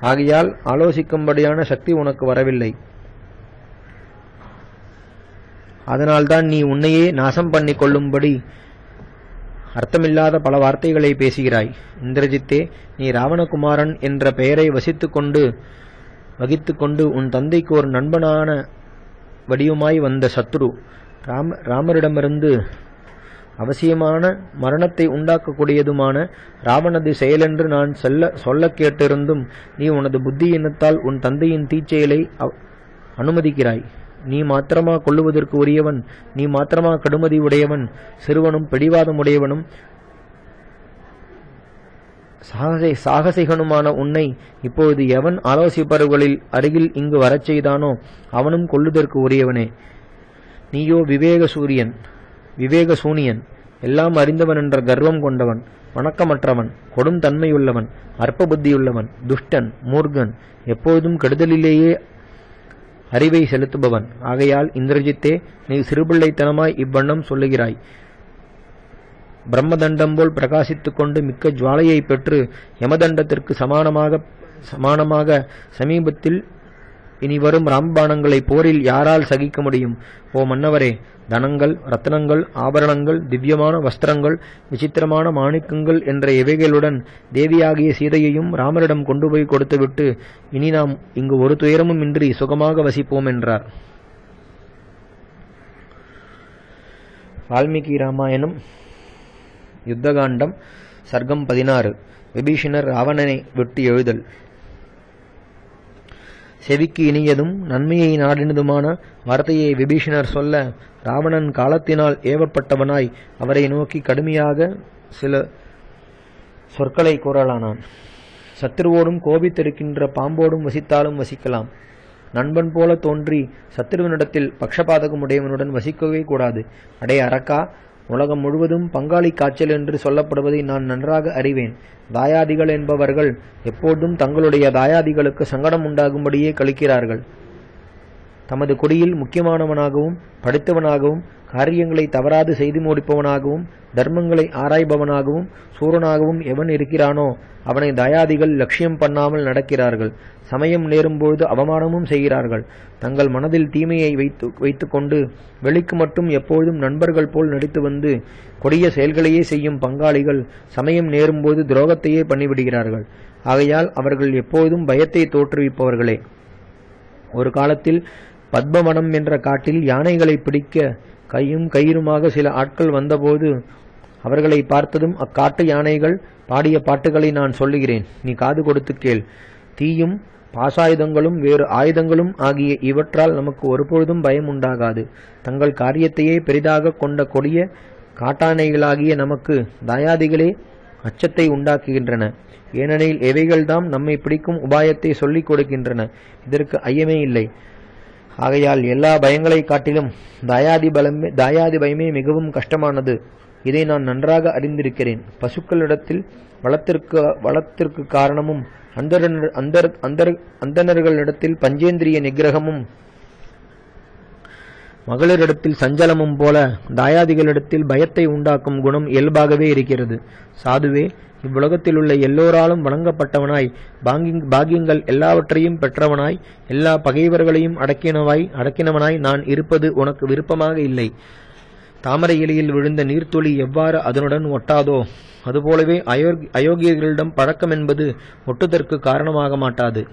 ஆகையால் ஆலோசிக்கும்படியான சக்தி உனக்கு வரவில்லை. அதனால்தான் நீ உன்னையே நாசம் பண்ணிக் கொள்ளும்படி அர்த்தமில்லாத பல வார்த்தைகளை பேசுகிறாய். இந்திரஜித்தே, நீ ராவணகுமாரன் என்ற பெயரை வகித்துக்கொண்டு உன் தந்தைக்கு ஒரு நண்பனான வடிவமாய் வந்த சத்ரு ராமரிடமிருந்து அவசியமான மரணத்தை உண்டாக்கக்கூடியதுமான ராவணது செயலென்று நான் சொல்ல கேட்டிருந்தும் நீ உனது புத்தியினத்தால் உன் தந்தையின் தீச்செயலை அனுமதிக்கிறாய். நீ மாத்திரமா கொள்ளுவதற்கு உரியவன்? நீ மாத்திரமா கடுமதி உடையவன்? சிறுவனும் பிடிவாதமுடையவனும் சாகசிகனுமான உன்னை இப்பொழுது எவன் ஆலோசிப்பவர்களில் அருகில் இங்கு வரச் செய்தானோ அவனும் கொள்ளுதற்கு உரியவனே. நீயோ விவேக சூனியன், எல்லாம் அறிந்தவன் என்ற கர்வம் கொண்டவன், வணக்கமற்றவன், கொடும் தன்மையுள்ளவன், அற்ப புத்தியுள்ளவன், துஷ்டன், மூர்கன், எப்போதும் கெடுதலிலேயே அறிவை செலுத்துபவன். ஆகையால் இந்திரஜித்தே, நீ சிறுபிள்ளைத்தனமாய் இவ்வண்ணம் சொல்லுகிறாய். பிரம்மதண்டம் போல் பிரகாசித்துக் கொண்டு மிக்க ஜுவாலையை பெற்று யமதண்டத்திற்கு சமானமாக சமீபத்தில் இனி வரும் ராமபாணங்களை போரில் யாரால் சகிக்க முடியும்? ஓ மன்னவரே, தனங்கள், ரத்னங்கள், ஆபரணங்கள், திவ்யமான வஸ்திரங்கள், விசித்திரமான மாணிக்கங்கள் என்ற இவைகளுடன் தேவியாகிய சீதையையும் ராமரிடம் கொண்டு போய் கொடுத்துவிட்டு இனி நாம் இங்கு ஒரு துயரமும் இன்றி சுகமாக வசிப்போம் என்றார். வால்மீகி ராமாயணம் யுத்தகாண்டம் சர்க்கம் 16. விபீஷணர் ராவணனை விட்டு எழுதல். செவிக்கு இனியதும் நன்மையை நாடினதுமான வார்த்தையை விபீஷணர் சொல்ல ராவணன் காலத்தினால் ஏவப்பட்டவனாய் அவரை நோக்கி கடுமையாக சில சொற்களை கூறலானான். சத்ருவோடும் கோபித்திருக்கின்ற பாம்போடும் வசித்தாலும் வசிக்கலாம். நண்பன் போல தோன்றி சத்ருவனிடத்தில் பக்ஷபாதகம் உடையவனுடன் வசிக்கவே கூடாது. அடே அரக்கா, உலகம் முழுவதும் பங்காளி காய்ச்சல் என்று சொல்லப்படுவதை நான் நன்றாக அறிவேன். தாயாதிகள் என்பவர்கள் எப்போதும் தங்களுடைய தாயாதிகளுக்கு சங்கடம் உண்டாகும்படியே கழிக்கிறார்கள். தமது குடியில் முக்கியமானவனாகவும் படித்தவனாகவும் காரியங்களை தவறாது செய்து முடிப்பவனாகவும் தர்மங்களை ஆராய்பவனாகவும் சூரனாகவும் எவன் இருக்கிறானோ அவனை தயாதிகள் லட்சியம் பண்ணாமல் நடக்கிறார்கள். சமயம் நேரும்போது அவமானமும் செய்கிறார்கள். தங்கள் மனதில் தீமையை வைத்துக்கொண்டு வெளிக்கு மட்டும் எப்போதும் நண்பர்கள் போல் நடித்து வந்து கொடிய செயல்களையே செய்யும் பங்காளிகள் சமயம் நேரும்போது துரோகத்தையே பண்ணிவிடுகிறார்கள். ஆகையால் அவர்கள் எப்போதும் பயத்தை தோற்றுவிப்பவர்களே. ஒரு காலத்தில் பத்மவனம் என்ற காட்டில் யானைகளை பிடிக்க கையும் கயிறுமாக சில ஆட்கள் வந்தபோது அவர்களை பார்த்ததும் அக்காட்டு யானைகள் பாடிய பாட்டுகளை நான் சொல்லுகிறேன், நீ காது கொடுத்து கேள். தீயும் பாசாயுதங்களும் வேறு ஆயுதங்களும் ஆகிய இவற்றால் நமக்கு ஒருபொழுதும் பயம் உண்டாகாது. தங்கள் காரியத்தையே பெரிதாக கொண்ட கொடிய காட்டானைகளாகிய நமக்கு தாயாதிகளே அச்சத்தை உண்டாக்குகின்றன. ஏனெனில் எவைகள்தாம் நம்மை பிடிக்கும் உபாயத்தை சொல்லிக் கொடுக்கின்றன. இதற்கு ஐயமே இல்லை. ஆகையால் எல்லா பயங்களை காட்டிலும் தாயாதி பயமே மிகவும் கஷ்டமானது. இதை நான் நன்றாக அறிந்திருக்கிறேன். பசுக்களிடத்தில் வளத்திற்கு காரணமும் அந்தணர்களிடத்தில் பஞ்சேந்திரிய நிகிரகமும் மகளிரிடத்தில் சஞ்சலமும் போல தாயாதிகளிடத்தில் பயத்தை உண்டாக்கும் குணம் இயல்பாகவே இருக்கிறது. சாதுவே, இவ்வுலகத்தில் உள்ள எல்லோராலும் வணங்கப்பட்டவனாய் பாக்கியங்கள் எல்லாவற்றையும் பெற்றவனாய் எல்லா பகைவர்களையும் அடக்கினவனாய் நான் இருப்பது உனக்கு விருப்பமாக இல்லை. தாமரை இலையில் விழுந்த நீர்த்துளி எவ்வாறு அதனுடன் ஒட்டாதோ அதுபோலவே அயோக்கியர்களிடம் பழக்கம் என்பது ஒட்டுதற்கு காரணமாக மாட்டாது.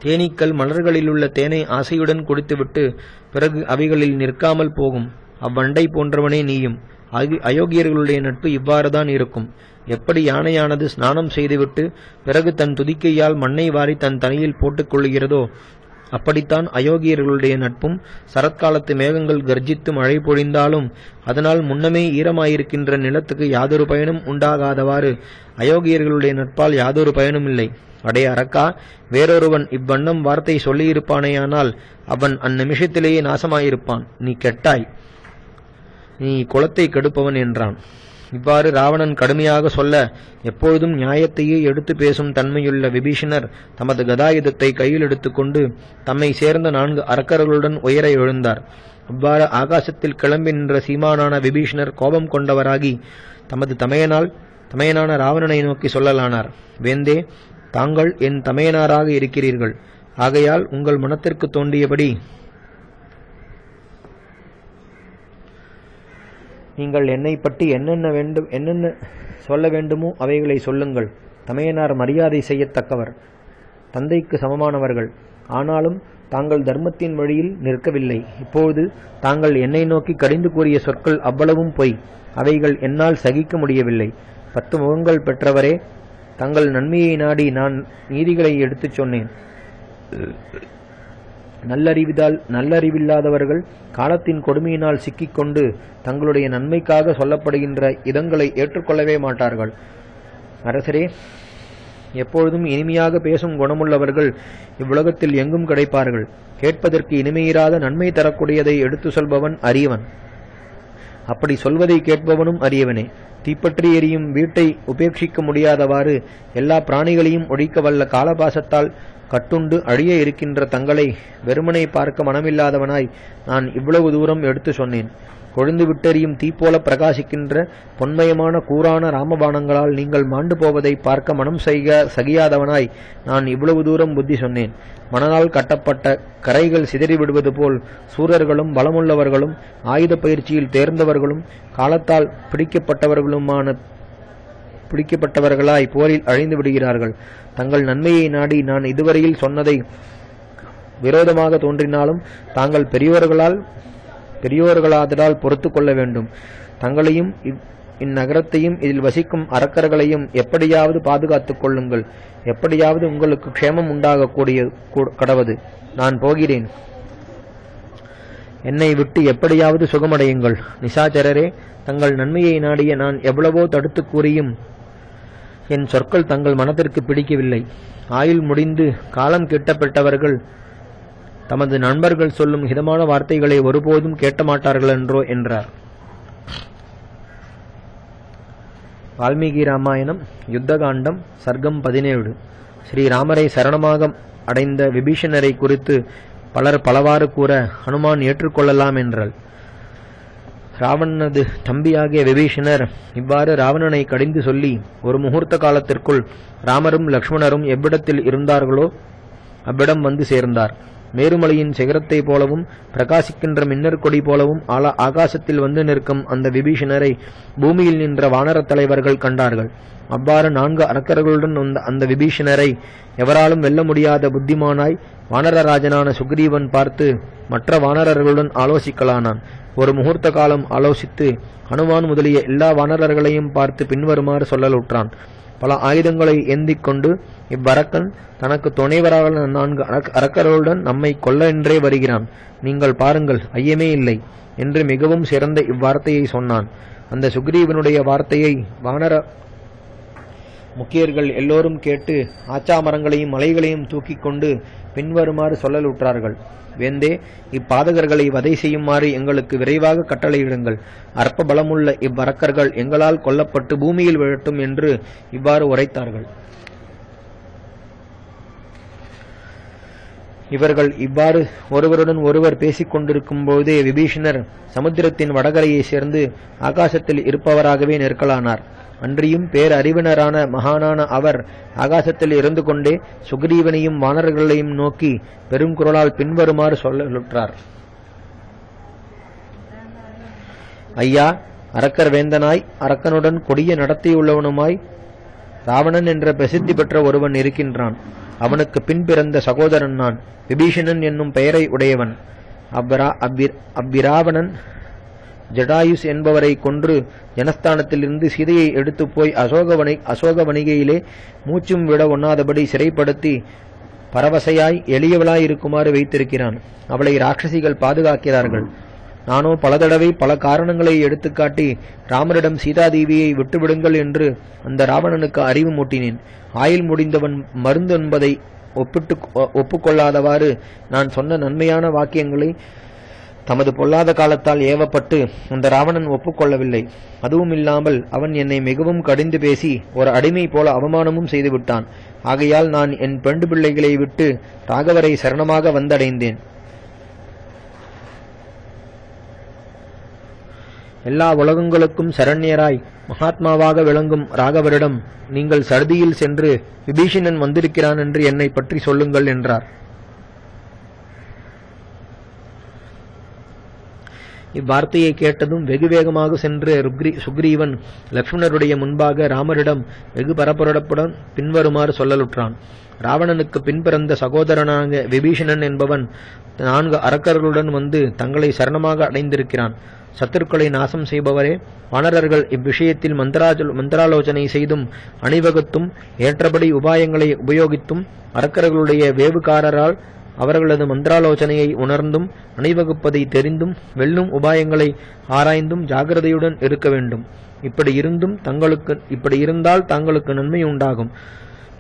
தேனீக்கள் மலர்களிலுள்ள தேனை ஆசையுடன் குடித்துவிட்டு பிறகு அவைகளில் நிற்காமல் போகும். அவ்வண்டை போன்றவனே நீயும். அயோக்கியர்களுடைய நட்பு இவ்வாறுதான் இருக்கும். எப்படி யானையானது ஸ்நானம் செய்துவிட்டு பிறகு தன் துதிக்கையால் மண்ணை வாரி தன் தலையில் போட்டுக் கொள்கிறதோ அப்படித்தான் அயோக்கியர்களுடைய நட்பும். சரத்காலத்து மேகங்கள் கர்ஜித்து மழை பொழிந்தாலும் அதனால் முன்னமே ஈரமாயிருக்கின்ற நிலத்துக்கு யாதொரு பயனும் உண்டாகாதவாறு அயோக்கியர்களுடைய நட்பால் யாதொரு பயனும் இல்லை. அடே அரக்கா, வேறொருவன் இவ்வண்ணம் வார்த்தை சொல்லியிருப்பானேயானால் அவன் அந்நிமிஷத்திலேயே நாசமாயிருப்பான். நீ கெட்டாய், நீ குலத்தை கெடுப்பவன் என்றான். இவ்வாறு ராவணன் கடுமையாக சொல்ல எப்பொழுதும் நியாயத்தையே எடுத்து பேசும் தன்மையுள்ள விபீஷணர் தமது கதாயுதத்தை கையில் எடுத்துக்கொண்டு தம்மை சேர்ந்த 4 அரக்கர்களுடன் உயர எழுந்தார். அவ்வாறு ஆகாசத்தில் கிளம்பி நின்ற சீமானான விபீஷணர் கோபம் கொண்டவராகி தமது தமையனான ராவணனை நோக்கி சொல்லலானார். வேந்தே, தாங்கள் என் தமையனாராக இருக்கிறீர்கள். ஆகையால் உங்கள் மனத்திற்கு தோன்றியபடி நீங்கள் என்னை பற்றி என்னென்ன சொல்ல வேண்டுமோ அவைகளை சொல்லுங்கள். தமையனார் மரியாதை செய்யத்தக்கவர், தந்தைக்கு சமமானவர்கள். ஆனாலும் தாங்கள் தர்மத்தின் வழியில் நிற்கவில்லை. இப்போது தாங்கள் என்னை நோக்கி கடிந்து கூறிய சொற்கள் அவ்வளவும் பொய். அவைகள் என்னால் சகிக்க முடியவில்லை. 10 முகங்கள் பெற்றவரே, தங்கள் நன்மையை நாடி நான் நீதிகளை எடுத்துச் சொன்னேன். நல்லறிவில்லாதவர்கள் காலத்தின் கொடுமையினால் சிக்கிக்கொண்டு தங்களுடைய நன்மைக்காக சொல்லப்படுகின்ற இதங்களை ஏற்றுக்கொள்ளவே மாட்டார்கள். அரசரே, எப்பொழுதும் இனிமையாக பேசும் குணமுள்ளவர்கள் இவ்வுலகத்தில் எங்கும் கிடைப்பார்கள். கேட்பதற்கு இனிமையிராத நன்மை தரக்கூடியதை எடுத்து சொல்பவன் அரியவன். அப்படி சொல்வதை கேட்பவனும் அரியவனே. தீப்பற்றி எரியும் வீட்டை உபேட்சிக்க முடியாதவாறு எல்லா பிராணிகளையும் ஒழிக்க வல்ல காலபாசத்தால் கட்டுண்டு அழிய இருக்கின்ற தங்களை வெறுமனை பார்க்க மனமில்லாதவனாய் நான் இவ்வளவு தூரம் எடுத்து சொன்னேன். கொழுந்து விட்டெறியும் தீப்போல பிரகாசிக்கின்ற பொன்மயமான கூரான ராமபாணங்களால் நீங்கள் மாண்டு போவதை பார்க்க மனம் சகியாதவனாய் நான் இவ்வளவு தூரம் புத்தி சொன்னேன். மணலால் கட்டப்பட்ட கரைகள் சிதறிவிடுவது போல் சூரர்களும் பலமுள்ளவர்களும் ஆயுத பயிற்சியில் தேர்ந்தவர்களும் காலத்தால் பிடிக்கப்பட்டவர்களாய் போரில் அழிந்து விடுகிறார்கள். தங்கள் நன்மையை நாடி நான் இதுவரையில் சொன்னதை விரோதமாக தோன்றினாலும் தாங்கள் பெரியோர்களாதலால் பொறுத்து கொள்ள வேண்டும். தங்களையும் இந்நகரத்தையும் இதில் வசிக்கும் அரக்கர்களையும் எப்படியாவது பாதுகாத்துக் கொள்ளுங்கள். எப்படியாவது உங்களுக்கு க்ஷேமம் உண்டாகக்கூடிய கடவது. நான் போகிறேன். என்னை விட்டு எப்படியாவது சுகமடையுங்கள். நிசாச்சரரே, தங்கள் நன்மையை நாடிய நான் எவ்வளவோ தடுத்து கூறியும் என் சொற்கள் தங்கள் மனத்திற்கு பிடிக்கவில்லை. ஆயுள் முடிந்து காலம் கிட்டப்பட்டவர்கள் தமது நண்பர்கள் சொல்லும் ஹிதமான வார்த்தைகளை ஒருபோதும் கேட்ட மாட்டார்கள் என்றோ என்றார். வால்மீகி ராமாயணம் யுத்தகாண்டம் சர்க்கம் 17. ஸ்ரீராமரை சரணமாக அடைந்த விபீஷணரை குறித்து பலர் பலவாறு கூற ஹனுமான் ஏற்றுக்கொள்ளலாம் என்றாள். ராவணனது தம்பியாகிய விபீஷணர் இவ்வாறு ராவணனை கடிந்து சொல்லி ஒரு முகூர்த்த காலத்திற்குள் ராமரும் லக்ஷ்மணரும் எவ்விடத்தில் இருந்தார்களோ அவ்விடம் வந்து சேர்ந்தார். மேருமலையின் சிகரத்தை போலவும் பிரகாசிக்கின்ற மின்னர் கொடி போலவும் ஆகாசத்தில் வந்து நிற்கும் அந்த விபீஷணரை பூமியில் நின்ற வானர தலைவர்கள் கண்டார்கள். அவ்வாறு 4 அரக்கர்களுடன் அந்த விபீஷணரை எவராலும் வெல்ல முடியாத புத்திமானாய் வானரராஜனான சுக்ரீவன் பார்த்து மற்ற வானரர்களுடன் ஆலோசிக்கலானான். ஒரு முகூர்த்த காலம் ஆலோசித்து ஹனுமான் முதலிய எல்லா வானரர்களையும் பார்த்து பின்வருமாறு சொல்லலுற்றான். பல ஆயுதங்களை ஏந்திக் கொண்டு இவ்வரக்கன் தனக்கு துணைவராக 4 அரக்கர்களுடன் நம்மை கொல்ல என்றே வருகிறான். நீங்கள் பாருங்கள், ஐயமே இல்லை என்று மிகவும் சிறந்த இவ்வார்த்தையை சொன்னான். அந்த சுக்ரீவனுடைய வார்த்தையை வானர முக்கியர்கள் எல்லோரும் கேட்டு ஆச்சாமரங்களையும் மலைகளையும் தூக்கிக் கொண்டு பின்வருமாறு சொல்லலுற்றார்கள். வேந்தே, இப்பாதகர்களை வதை செய்யுமாறு எங்களுக்கு விரைவாக கட்டளையிடுங்கள். அற்ப பலமுள்ள இவ்வரக்கர்கள் எங்களால் கொல்லப்பட்டு பூமியில் விழட்டும் என்று இவ்வாறு உரைத்தார்கள். இவர்கள் இவ்வாறு ஒருவருடன் ஒருவர் பேசிக் கொண்டிருக்கும் போதே விபீஷணர் சமுத்திரத்தின் வடகரையை சேர்ந்து ஆகாசத்தில் இருப்பவராகவே நிற்கலானார். அன்றியும் பேரறிவினரான மகானான அவர் ஆகாசத்தில் இருந்து கொண்டே சுக்ரீவனையும் வானர்களையும் நோக்கி பெருங்குரலால் பின்வருமாறு சொல்லலுற்றார். ஐயா, அரக்கர் வேந்தனாய் அரக்கனுடன் கொடிய நடத்தியுள்ளவனுமாய் ராவணன் என்ற பிரசித்தி பெற்ற ஒருவன் இருக்கின்றான். அவனுக்கு பின் பிறந்த சகோதரன் நான். விபீஷணன் என்னும் பெயரை உடையவன். அவ்விராவணன் ஜடாயுஸ் என்பவரை கொன்று ஜனஸ்தானத்திலிருந்து சீதையை எடுத்து போய் அசோகவனிகையிலே மூச்சும் விட ஒண்ணாதபடி சிறைப்படுத்தி பரவசையாய் எளியவளாய் இருக்குமாறு வைத்திருக்கிறான். அவளை ராட்சசிகள் பாதுகாக்கிறார்கள். நானோ பல தடவை பல காரணங்களை எடுத்துக்காட்டி ராமரிடம் சீதாதேவியை விட்டுவிடுங்கள் என்று அந்த ராவணனுக்கு அறிவு மூட்டினேன். ஆயுள் முடிந்தவன் மருந்து என்பதை ஒப்புக்கொள்ளாதவாறு நான் சொன்ன நன்மையான வாக்கியங்களை தமது பொல்லாத காலத்தால் ஏவப்பட்டு அந்த ராவணன் ஒப்புக்கொள்ளவில்லை. அதுவும் இல்லாமல் அவன் என்னை மிகவும் கடிந்து பேசி ஒரு அடிமை போல அவமானமும் செய்துவிட்டான். ஆகையால் நான் என் பெண்டு பிள்ளைகளை விட்டு ராகவரை சரணமாக வந்தடைந்தேன். எல்லா உலகங்களுக்கும் சரண்யராய் மகாத்மாவாக விளங்கும் ராகவரிடம் நீங்கள் சடுதியில் சென்று விபீஷணன் வந்திருக்கிறான் என்று என்னை பற்றி சொல்லுங்கள் என்றார். இவ்வார்த்தையை கேட்டதும் வெகு வேகமாக சென்று சுக்ரீவன் லட்சுமணருடைய முன்பாக ராமரிடம் வெகு பரபரப்புடன் பின்வருமாறு சொல்லலுற்றான். ராவணனுக்கு பின்பிறந்த சகோதரனாக விபீஷணன் என்பவன் 4 அரக்கர்களுடன் வந்து தங்களை சரணமாக அடைந்திருக்கிறான். சத்துருக்களை நாசம் செய்பவரே, வானரர்கள் இவ்விஷயத்தில் மந்திராலோசனை செய்தும் அணிவகுத்தும் ஏற்றபடி உபாயங்களை உபயோகித்தும் அரக்கர்களுடைய வேவுகாரரால் அவர்களது மந்திராலோசனையை உணர்ந்தும் அணிவகுப்பதை தெரிந்தும் வெல்லும் உபாயங்களை ஆராய்ந்தும் ஜாகிரதையுடன் இருக்க வேண்டும். இப்படி இருந்தால் தங்களுக்கு நன்மை உண்டாகும்.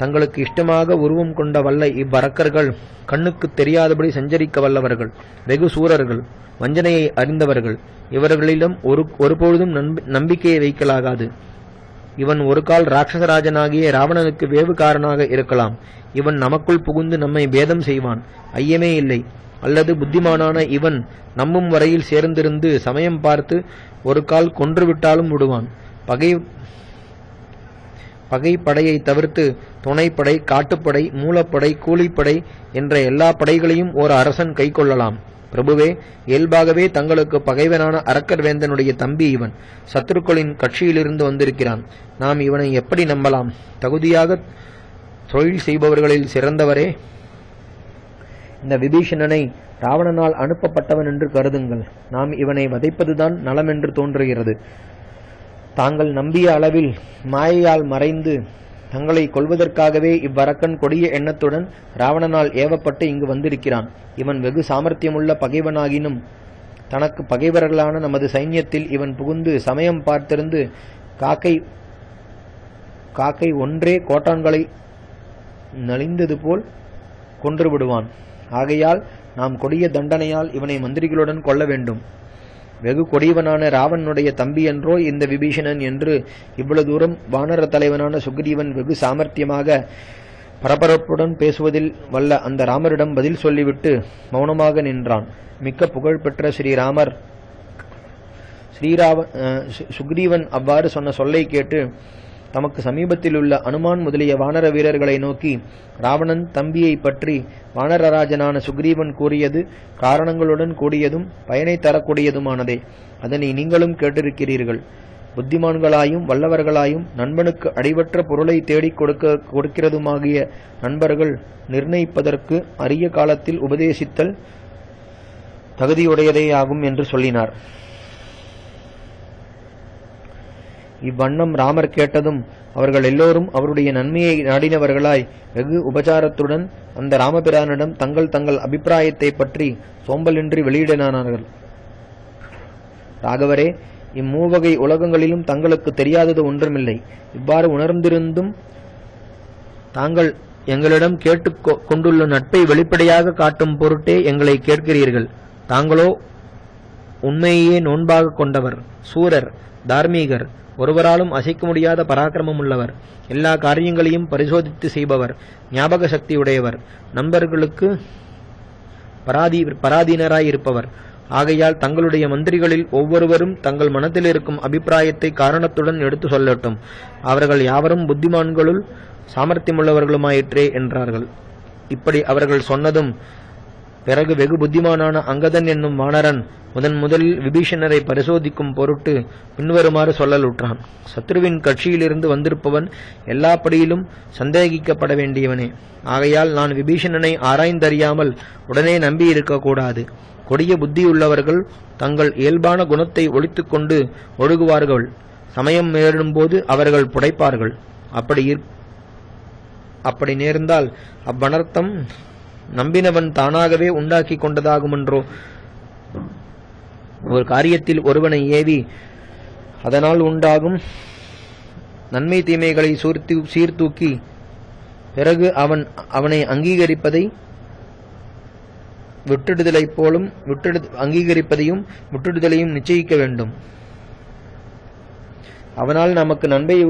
தங்களுக்கு இஷ்டமாக உருவம் கொண்ட வல்ல இவ்வரக்கர்கள் கண்ணுக்கு தெரியாதபடி சஞ்சரிக்க வல்லவர்கள், வெகு சூரர்கள், வஞ்சனையை அறிந்தவர்கள். இவர்களிடம் ஒருபொழுதும் நம்பிக்கையை வைக்கலாகாது. இவன் ஒரு கால் ராட்சசராஜனாகிய ராவணனுக்கு வேவுகாரனாக இருக்கலாம். இவன் நமக்குள் புகுந்து நம்மை பேதம் செய்வான், ஐயமே இல்லை. அல்லது புத்திமானான இவன் நம்பும் வரையில் சேர்ந்திருந்து சமயம் பார்த்து ஒரு கால் கொன்றுவிட்டாலும் விடுவான். பகைப்படையை தவிர்த்து துணைப்படை, காட்டுப்படை, மூலப்படை, கூலிப்படை என்ற எல்லா படைகளையும் ஓர் அரசன் கை கொள்ளலாம். பிரபுவே, இயல்பாகவே தங்களுக்கு பகைவனான அரக்கர் வேந்தனுடைய தம்பி இவன். சத்துருக்களின் கட்சியிலிருந்து வந்திருக்கிறான். நாம் இவனை எப்படி நம்பலாம்? தகுதியாக தொழில் செய்பவர்களில் சிறந்தவரே, இந்த விபீஷணனை ராவணனால் அனுப்பப்பட்டவன் என்று கருதுங்கள். நாம் இவனை வதைப்பதுதான் நலமென்று தோன்றுகிறது. தாங்கள் நம்பிய அளவில் மாயையால் மறைந்து தங்களை கொல்வதற்காகவே இவ்வரக்கன் கொடிய எண்ணத்துடன் ராவணனால் ஏவப்பட்டு இங்கு வந்திருக்கிறான். இவன் வெகு சாமர்த்தியமுள்ள பகைவனாகினும் தனக்கு பகைவர்களான நமது சைன்யத்தில் இவன் புகுந்து சமயம் பார்த்திருந்து காக்கை ஒன்றே கோட்டான்களை நலிந்தது போல் கொன்று விடுவான். ஆகையால் நாம் கொடிய தண்டனையால் இவனை மந்திரிகளுடன் கொள்ள வேண்டும். வெகு கொடியவனான ராவனுடைய தம்பி என்றோ இந்த விபீஷணன் என்று இவ்வளவு தூரம் வானர தலைவனான சுக்ரீவன் வெகு சாமர்த்தியமாக பரபரப்புடன் பேசுவதில் வல்ல அந்த ராமரிடம் பதில் சொல்லிவிட்டு மௌனமாக நின்றான். மிக்க புகழ்பெற்ற சுக்ரீவன் அவ்வாறு சொன்ன சொல்லை கேட்டு தமக்கு சமீபத்தில் உள்ள அனுமான் முதலிய வானர வீரர்களை நோக்கி ராவணன் தம்பியை பற்றி வானரராஜனான சுக்ரீவன் கூறியது காரணங்களுடன் கூடியதும் பயனை தரக்கூடியதுமானதே. அதனை நீங்களும் கேட்டிருக்கிறீர்கள். புத்திமான்களாயும் வல்லவர்களாயும் நண்பனுக்கு அடிவற்ற பொருளை தேடிக் கொடுக்கிறதுமாகிய நண்பர்கள் நிர்ணயிப்பதற்கு அரிய காலத்தில் உபதேசித்தல் தகுதியுடையதேயாகும் என்று சொல்லினார். இவ்வண்ணம் ராமர் கேட்டதும் அவர்கள் எல்லோரும் அவருடைய நன்மையை நாடினவர்களாய் வெகு உபசாரத்துடன் அந்த ராமபிரானிடம் தங்கள் அபிப்பிராயத்தை பற்றி சோம்பலின்றி வெளியிடனானார்கள். ராகவரே, இம்மூவகை உலகங்களிலும் தங்களுக்கு தெரியாதது ஒன்றுமில்லை. இவ்வாறு உணர்ந்திருந்தும் தாங்கள் எங்களிடம் கேட்டு கொண்டுள்ள நட்பை வெளிப்படையாக காட்டும் பொருட்டே எங்களை கேட்கிறீர்கள். தாங்களோ உண்மையே நோன்பாக கொண்டவர், சூரர், தார்மீகர், ஒருவராலும் அசைக்க முடியாத பராக்கிரமம் உள்ளவர், எல்லா காரியங்களையும் பரிசோதித்து செய்பவர், ஞாபக சக்தி உடையவர், நண்பர்களுக்கு பராதீனராயிருப்பவர். ஆகையால் தங்களுடைய மந்திரிகளில் ஒவ்வொருவரும் தங்கள் மனத்தில் இருக்கும் அபிப்பிராயத்தை காரணத்துடன் எடுத்து சொல்லட்டும். அவர்கள் யாவரும் புத்திமான்களுள் சாமர்த்தியமுள்ளவர்களுமாயிற்றே என்றார்கள். இப்படி அவர்கள் சொன்னதும் பிறகு வெகு புத்திமானான அங்கதன் என்னும் வானரன் முதலில் விபீஷணரை பரிசோதிக்கும் பொருட்டு பின்வருமாறு சொல்லலுற்றான். சத்ருவின் கட்சியிலிருந்து வந்திருப்பவன் எல்லாப்படியிலும் சந்தேகிக்கப்பட வேண்டியவனே. ஆகையால் நான் விபீஷணனை ஆராய்ந்தறியாமல் உடனே நம்பி இருக்கக்கூடாது. கொடிய புத்தியுள்ளவர்கள் தங்கள் இயல்பான குணத்தை ஒழித்துக் கொண்டு ஒழுகுவார்கள். சமயம் நேரும்போது அவர்கள் புடைப்பார்கள். அப்படி நேர்ந்தால் அவ்வனர்த்தம் நம்பினவன் தானாகவே உண்டாக்கி கொண்டதாகுமென்றோ? ஒரு காரியத்தில் ஒருவனை ஏவி அதனால் உண்டாகும் நன்மை தீமைகளை சீர்தூக்கி பிறகு அவனை அங்கீகரிப்பதை அங்கீகரிப்பதையும் விட்டுடுதலையும் நிச்சயிக்க வேண்டும். அவனால் நமக்கு நன்மை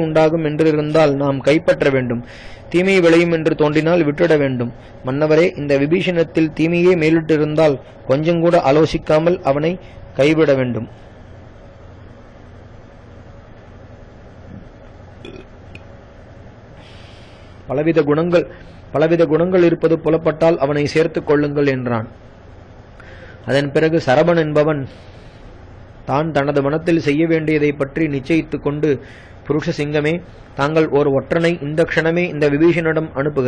உண்டாகும் என்றிருந்தால் நாம் கைப்பற்ற வேண்டும். தீமை விளையும் என்று தோன்றினால் விட்டுட வேண்டும். மன்னவரே, இந்த விபீஷணத்தில் தீமையே மேலிட்டிருந்தால் கொஞ்சம் கூட ஆலோசிக்காமல் அவனை கைவிட வேண்டும். பலவித குணங்கள் இருப்பது புலப்பட்டால் அவனை சேர்த்துக் கொள்ளுங்கள் என்றான். அதன் பிறகு சரபன் என்பவன் தான் தனது மனத்தில் செய்ய வேண்டியதை பற்றி நிச்சயித்துக் கொண்டு, புருஷ சிங்கமே, தாங்கள் ஒரு ஒற்றனை இந்த க்ஷணமே இந்த விபீஷணிடம் அனுப்புக.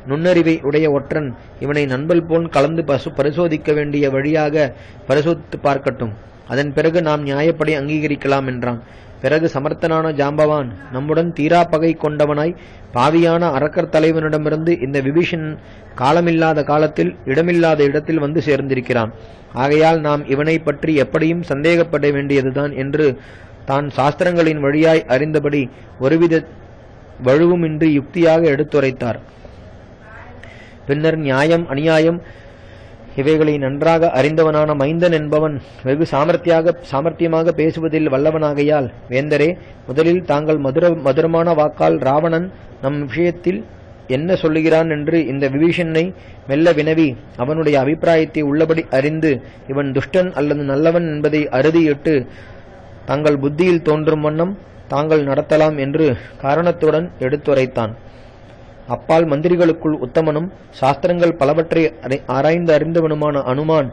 நுண்ணறிவை உடைய ஒற்றன் இவனை நண்பல் போல் கலந்து பரிசோதிக்க வேண்டிய வழியாக பரிசோதித்து பார்க்கட்டும். அதன் பிறகு நாம் நியாயப்படி அங்கீகரிக்கலாம் என்றான். பிறகு சமர்த்தனான ஜாம்பவான் நம்முடன் தீராப்பகை கொண்டவனாய் பாவியான அரக்கர் தலைவனிடமிருந்து இந்த விபீஷன் காலமில்லாத காலத்தில் இடமில்லாத இடத்தில் வந்து சேர்ந்திருக்கிறான். ஆகையால் நாம் இவனை பற்றி எப்படியும் சந்தேகப்பட வேண்டியதுதான் என்று தான் சாஸ்திரங்களின் வழியாய் அறிந்தபடி ஒருவித வழுவுமின்றி யுக்தியாக எடுத்துரைத்தார். பின்னர் நியாயம் அநியாயம் இவைகளை நன்றாக அறிந்தவனான மைந்தன் என்பவன் வெகு சாமர்த்தியமாக பேசுவதில் வல்லவனாகையால், வேந்தரே, முதலில் தாங்கள் மதுரமான வாக்கால் ராவணன் நம் விஷயத்தில் என்ன சொல்லுகிறான் என்று இந்த விபீஷணனை மெல்ல வினவி அவனுடைய அபிப்பிராயத்தை உள்ளபடி அறிந்து இவன் துஷ்டன் அல்லது நல்லவன் என்பதை அறுதியிட்டு தங்கள் புத்தியில் தோன்றும் வண்ணம் தாங்கள் நடத்தலாம் என்று காரணத்துடன் எடுத்துரைத்தான். அப்பால் மந்திரிகளுக்குள் உத்தமனும் சாஸ்திரங்கள் பலவற்றை ஆராய்ந்து அறிந்தவனுமான அனுமான்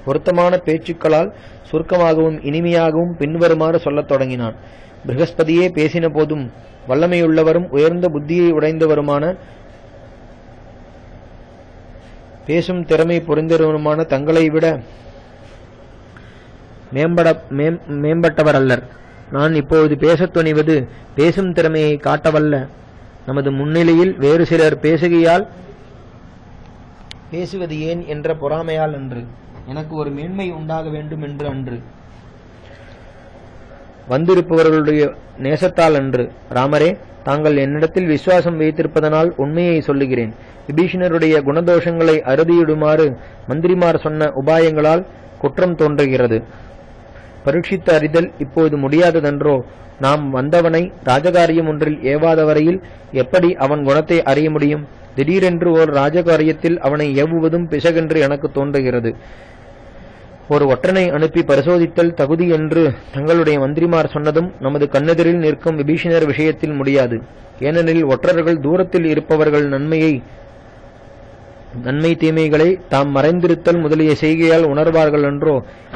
பொருத்தமான பேச்சுக்களால் சுருக்கமாகவும் இனிமையாகவும் பின்வருமாறு சொல்லத் தொடங்கினான். ப்ரஹஸ்பதியே பேசின போதும் வல்லமையுள்ளவரும் உயர்ந்த புத்தியை உடைந்தவருமான பேசும் திறமை புரிந்தவருமான தங்களை விட மேம்பட்டவர் அல்லர். நான் இப்போது பேசத் துணிவது பேசும் திறமையை காட்டவல்ல, நமது முன்னிலையில் வேறு சிலர் பேசுவது ஏன் என்ற பொறாமையால் அன்று, எனக்கு ஒரு மேன்மை உண்டாக வேண்டும் என்று அன்று, வந்திருப்பவர்களுடைய நேசத்தால் அன்று. ராமரே, தாங்கள் என்னிடத்தில் விசுவாசம் வைத்திருப்பதனால் உண்மையை சொல்லுகிறேன். விபீஷணருடைய குணதோஷங்களை அறுதியிடுமாறு மந்திரிமார் சொன்ன உபாயங்களால் குற்றம் தோன்றுகிறது. பரீட்சித்து அறிதல் இப்போது முடியாததென்றோ? நாம் வந்தவனை ராஜகாரியம் ஒன்றில் ஏவாத வரையில் எப்படி அவன் குணத்தை அறிய முடியும்? திடீரென்று ஓர் ராஜகாரியத்தில் அவனை ஏவுவதும் பிசகென்று எனக்கு தோன்றுகிறது. ஒரு ஒற்றனை அனுப்பி பரிசோதித்தல் தகுதி என்று தங்களுடைய மந்திரிமார் சொன்னதும் நமது கண்ணெதிரில் நிற்கும் விபீஷணர் விஷயத்தில் முடியாது. ஏனெனில் ஒற்றர்கள் தூரத்தில் இருப்பவர்கள் நன்மை தீமைகளை தாம் மறைந்திருத்தல் முதலிய செய்கையால் உணர்வார்கள் என்றோ?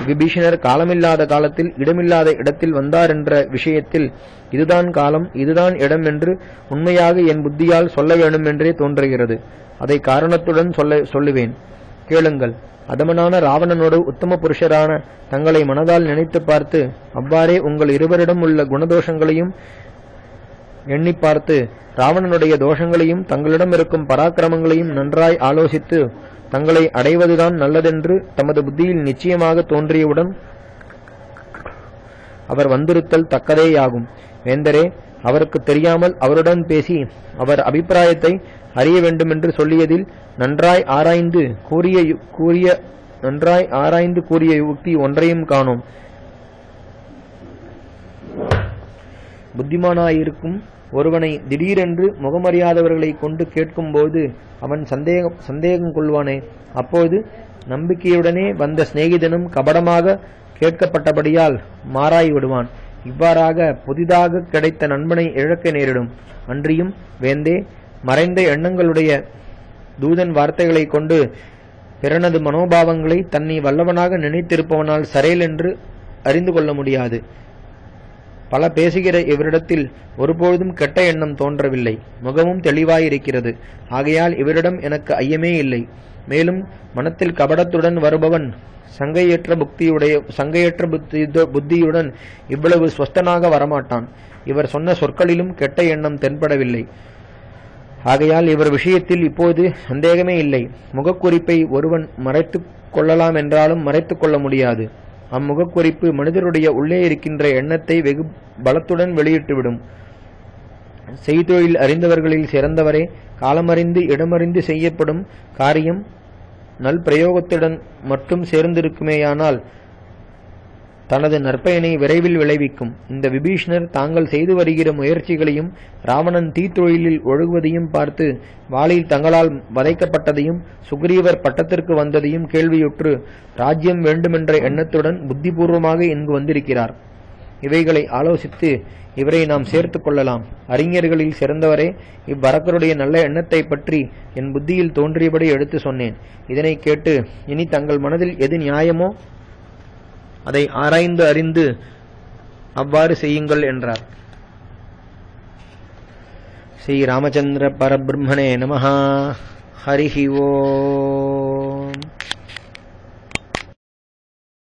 விபீஷணர் காலமில்லாத காலத்தில் இடமில்லாத இடத்தில் வந்தார் என்ற விஷயத்தில் இதுதான் காலம் இதுதான் இடம் என்று உண்மையாக என் புத்தியால் சொல்ல வேண்டும் என்றே தோன்றுகிறது. அதை காரணத்துடன் சொல்லுவேன், கேளுங்கள். அதமனான ராவணனோடு உத்தம புருஷரான தங்களை மனதால் நினைத்து பார்த்து அவ்வாறே உங்கள் இருவரிடம் உள்ள குணதோஷங்களையும் எண்ணி பார்த்து ராவணனுடைய தோஷங்களையும் தங்களிடம் இருக்கும் பராக்கிரமங்களையும் நன்றாய் ஆலோசித்து தங்களை அடைவதுதான் நல்லதென்று தமது புத்தியில் நிச்சயமாக தோன்றியவுடன் அவர் வந்திருத்தல் தக்கதேயாகும். வேந்தரே, அவருக்கு தெரியாமல் அவருடன் பேசி அவர் அபிப்பிராயத்தை அறிய வேண்டுமென்று சொல்லியதில் நன்றாய் ஆராய்ந்து கூறிய யுக்தி ஒன்றையும் காணோம். புத்திமானாயிருக்கும் ஒருவனை திடீரென்று முகமறியாதவர்களை கொண்டு கேட்கும்போது அவன் சந்தேகம் கொள்வானே? அப்போது நம்பிக்கையுடனே வந்த சிநேகிதனும் கபடமாக கேட்கப்பட்டபடியால் மாறாய் விடுவான். இவ்வாறாக புதிதாக கிடைத்த நண்பனை இழக்க நேரிடும். அன்றியும் வேந்தே, மறைந்த எண்ணங்களுடைய தூதன் வார்த்தைகளை கொண்டு பிறனது மனோபாவங்களை தன்னை வல்லவனாக நினைத்திருப்பவனால் சரையல் என்று அறிந்து கொள்ள முடியாது. பல பேசுகிற இவரிடத்தில் ஒருபொழுதும் கெட்ட எண்ணம் தோன்றவில்லை. முகமும் தெளிவாயிருக்கிறது. ஆகையால் இவரிடம் எனக்கு ஐயமே இல்லை. மேலும் மனத்தில் கபடத்துடன் வருபவன் சங்கையற்ற புத்தியுடன் இவ்வளவு ஸ்வஸ்தனாக வரமாட்டான். இவர் சொன்ன சொற்களிலும் கெட்ட எண்ணம் தென்படவில்லை. ஆகையால் இவர் விஷயத்தில் இப்போது சந்தேகமே இல்லை. முகக்குறிப்பை ஒருவன் மறைத்துக் கொள்ளலாம் என்றாலும் மறைத்துக் கொள்ள முடியாது. அம்முகக்குறிப்பு மனிதருடைய உள்ளே இருக்கின்ற எண்ணத்தை வெகு பலத்துடன் வெளியிட்டுவிடும். செய்தொழில் அறிந்தவர்களில் சிறந்தவரே, காலமறிந்து இடமறிந்து செய்யப்படும் காரியம் நல் பிரயோகத்துடன் மட்டும் சேர்ந்திருக்குமேயானால் தனது நற்பயனை விரைவில் விளைவிக்கும். இந்த விபீஷணர் தாங்கள் செய்து வருகிற முயற்சிகளையும் ராவணன் தீத்தொழிலில் ஒழுகுவதையும் பார்த்து வாளில் தங்களால் வதைக்கப்பட்டதையும் சுக்ரீவர் பட்டத்திற்கு வந்ததையும் கேள்வியுற்று ராஜ்யம் வேண்டுமென்ற எண்ணத்துடன் புத்திபூர்வமாக இங்கு வந்திருக்கிறார். இவைகளை ஆலோசித்து இவரை நாம் சேர்த்துக் கொள்ளலாம். அறிஞர்களில் சிறந்தவரே, இவ்வரக்கருடைய நல்ல எண்ணத்தை பற்றி என் புத்தியில் தோன்றியபடி எடுத்து சொன்னேன். இதனை கேட்டு இனி தங்கள் மனதில் எது நியாயமோ அதை ஆராய்ந்து அறிந்து அவ்வாறு செய்யுங்கள் என்றார். ஸ்ரீ ராமச்சந்திர பரபிரம்மணே நமஹ. ஹரிஹி ஓம்.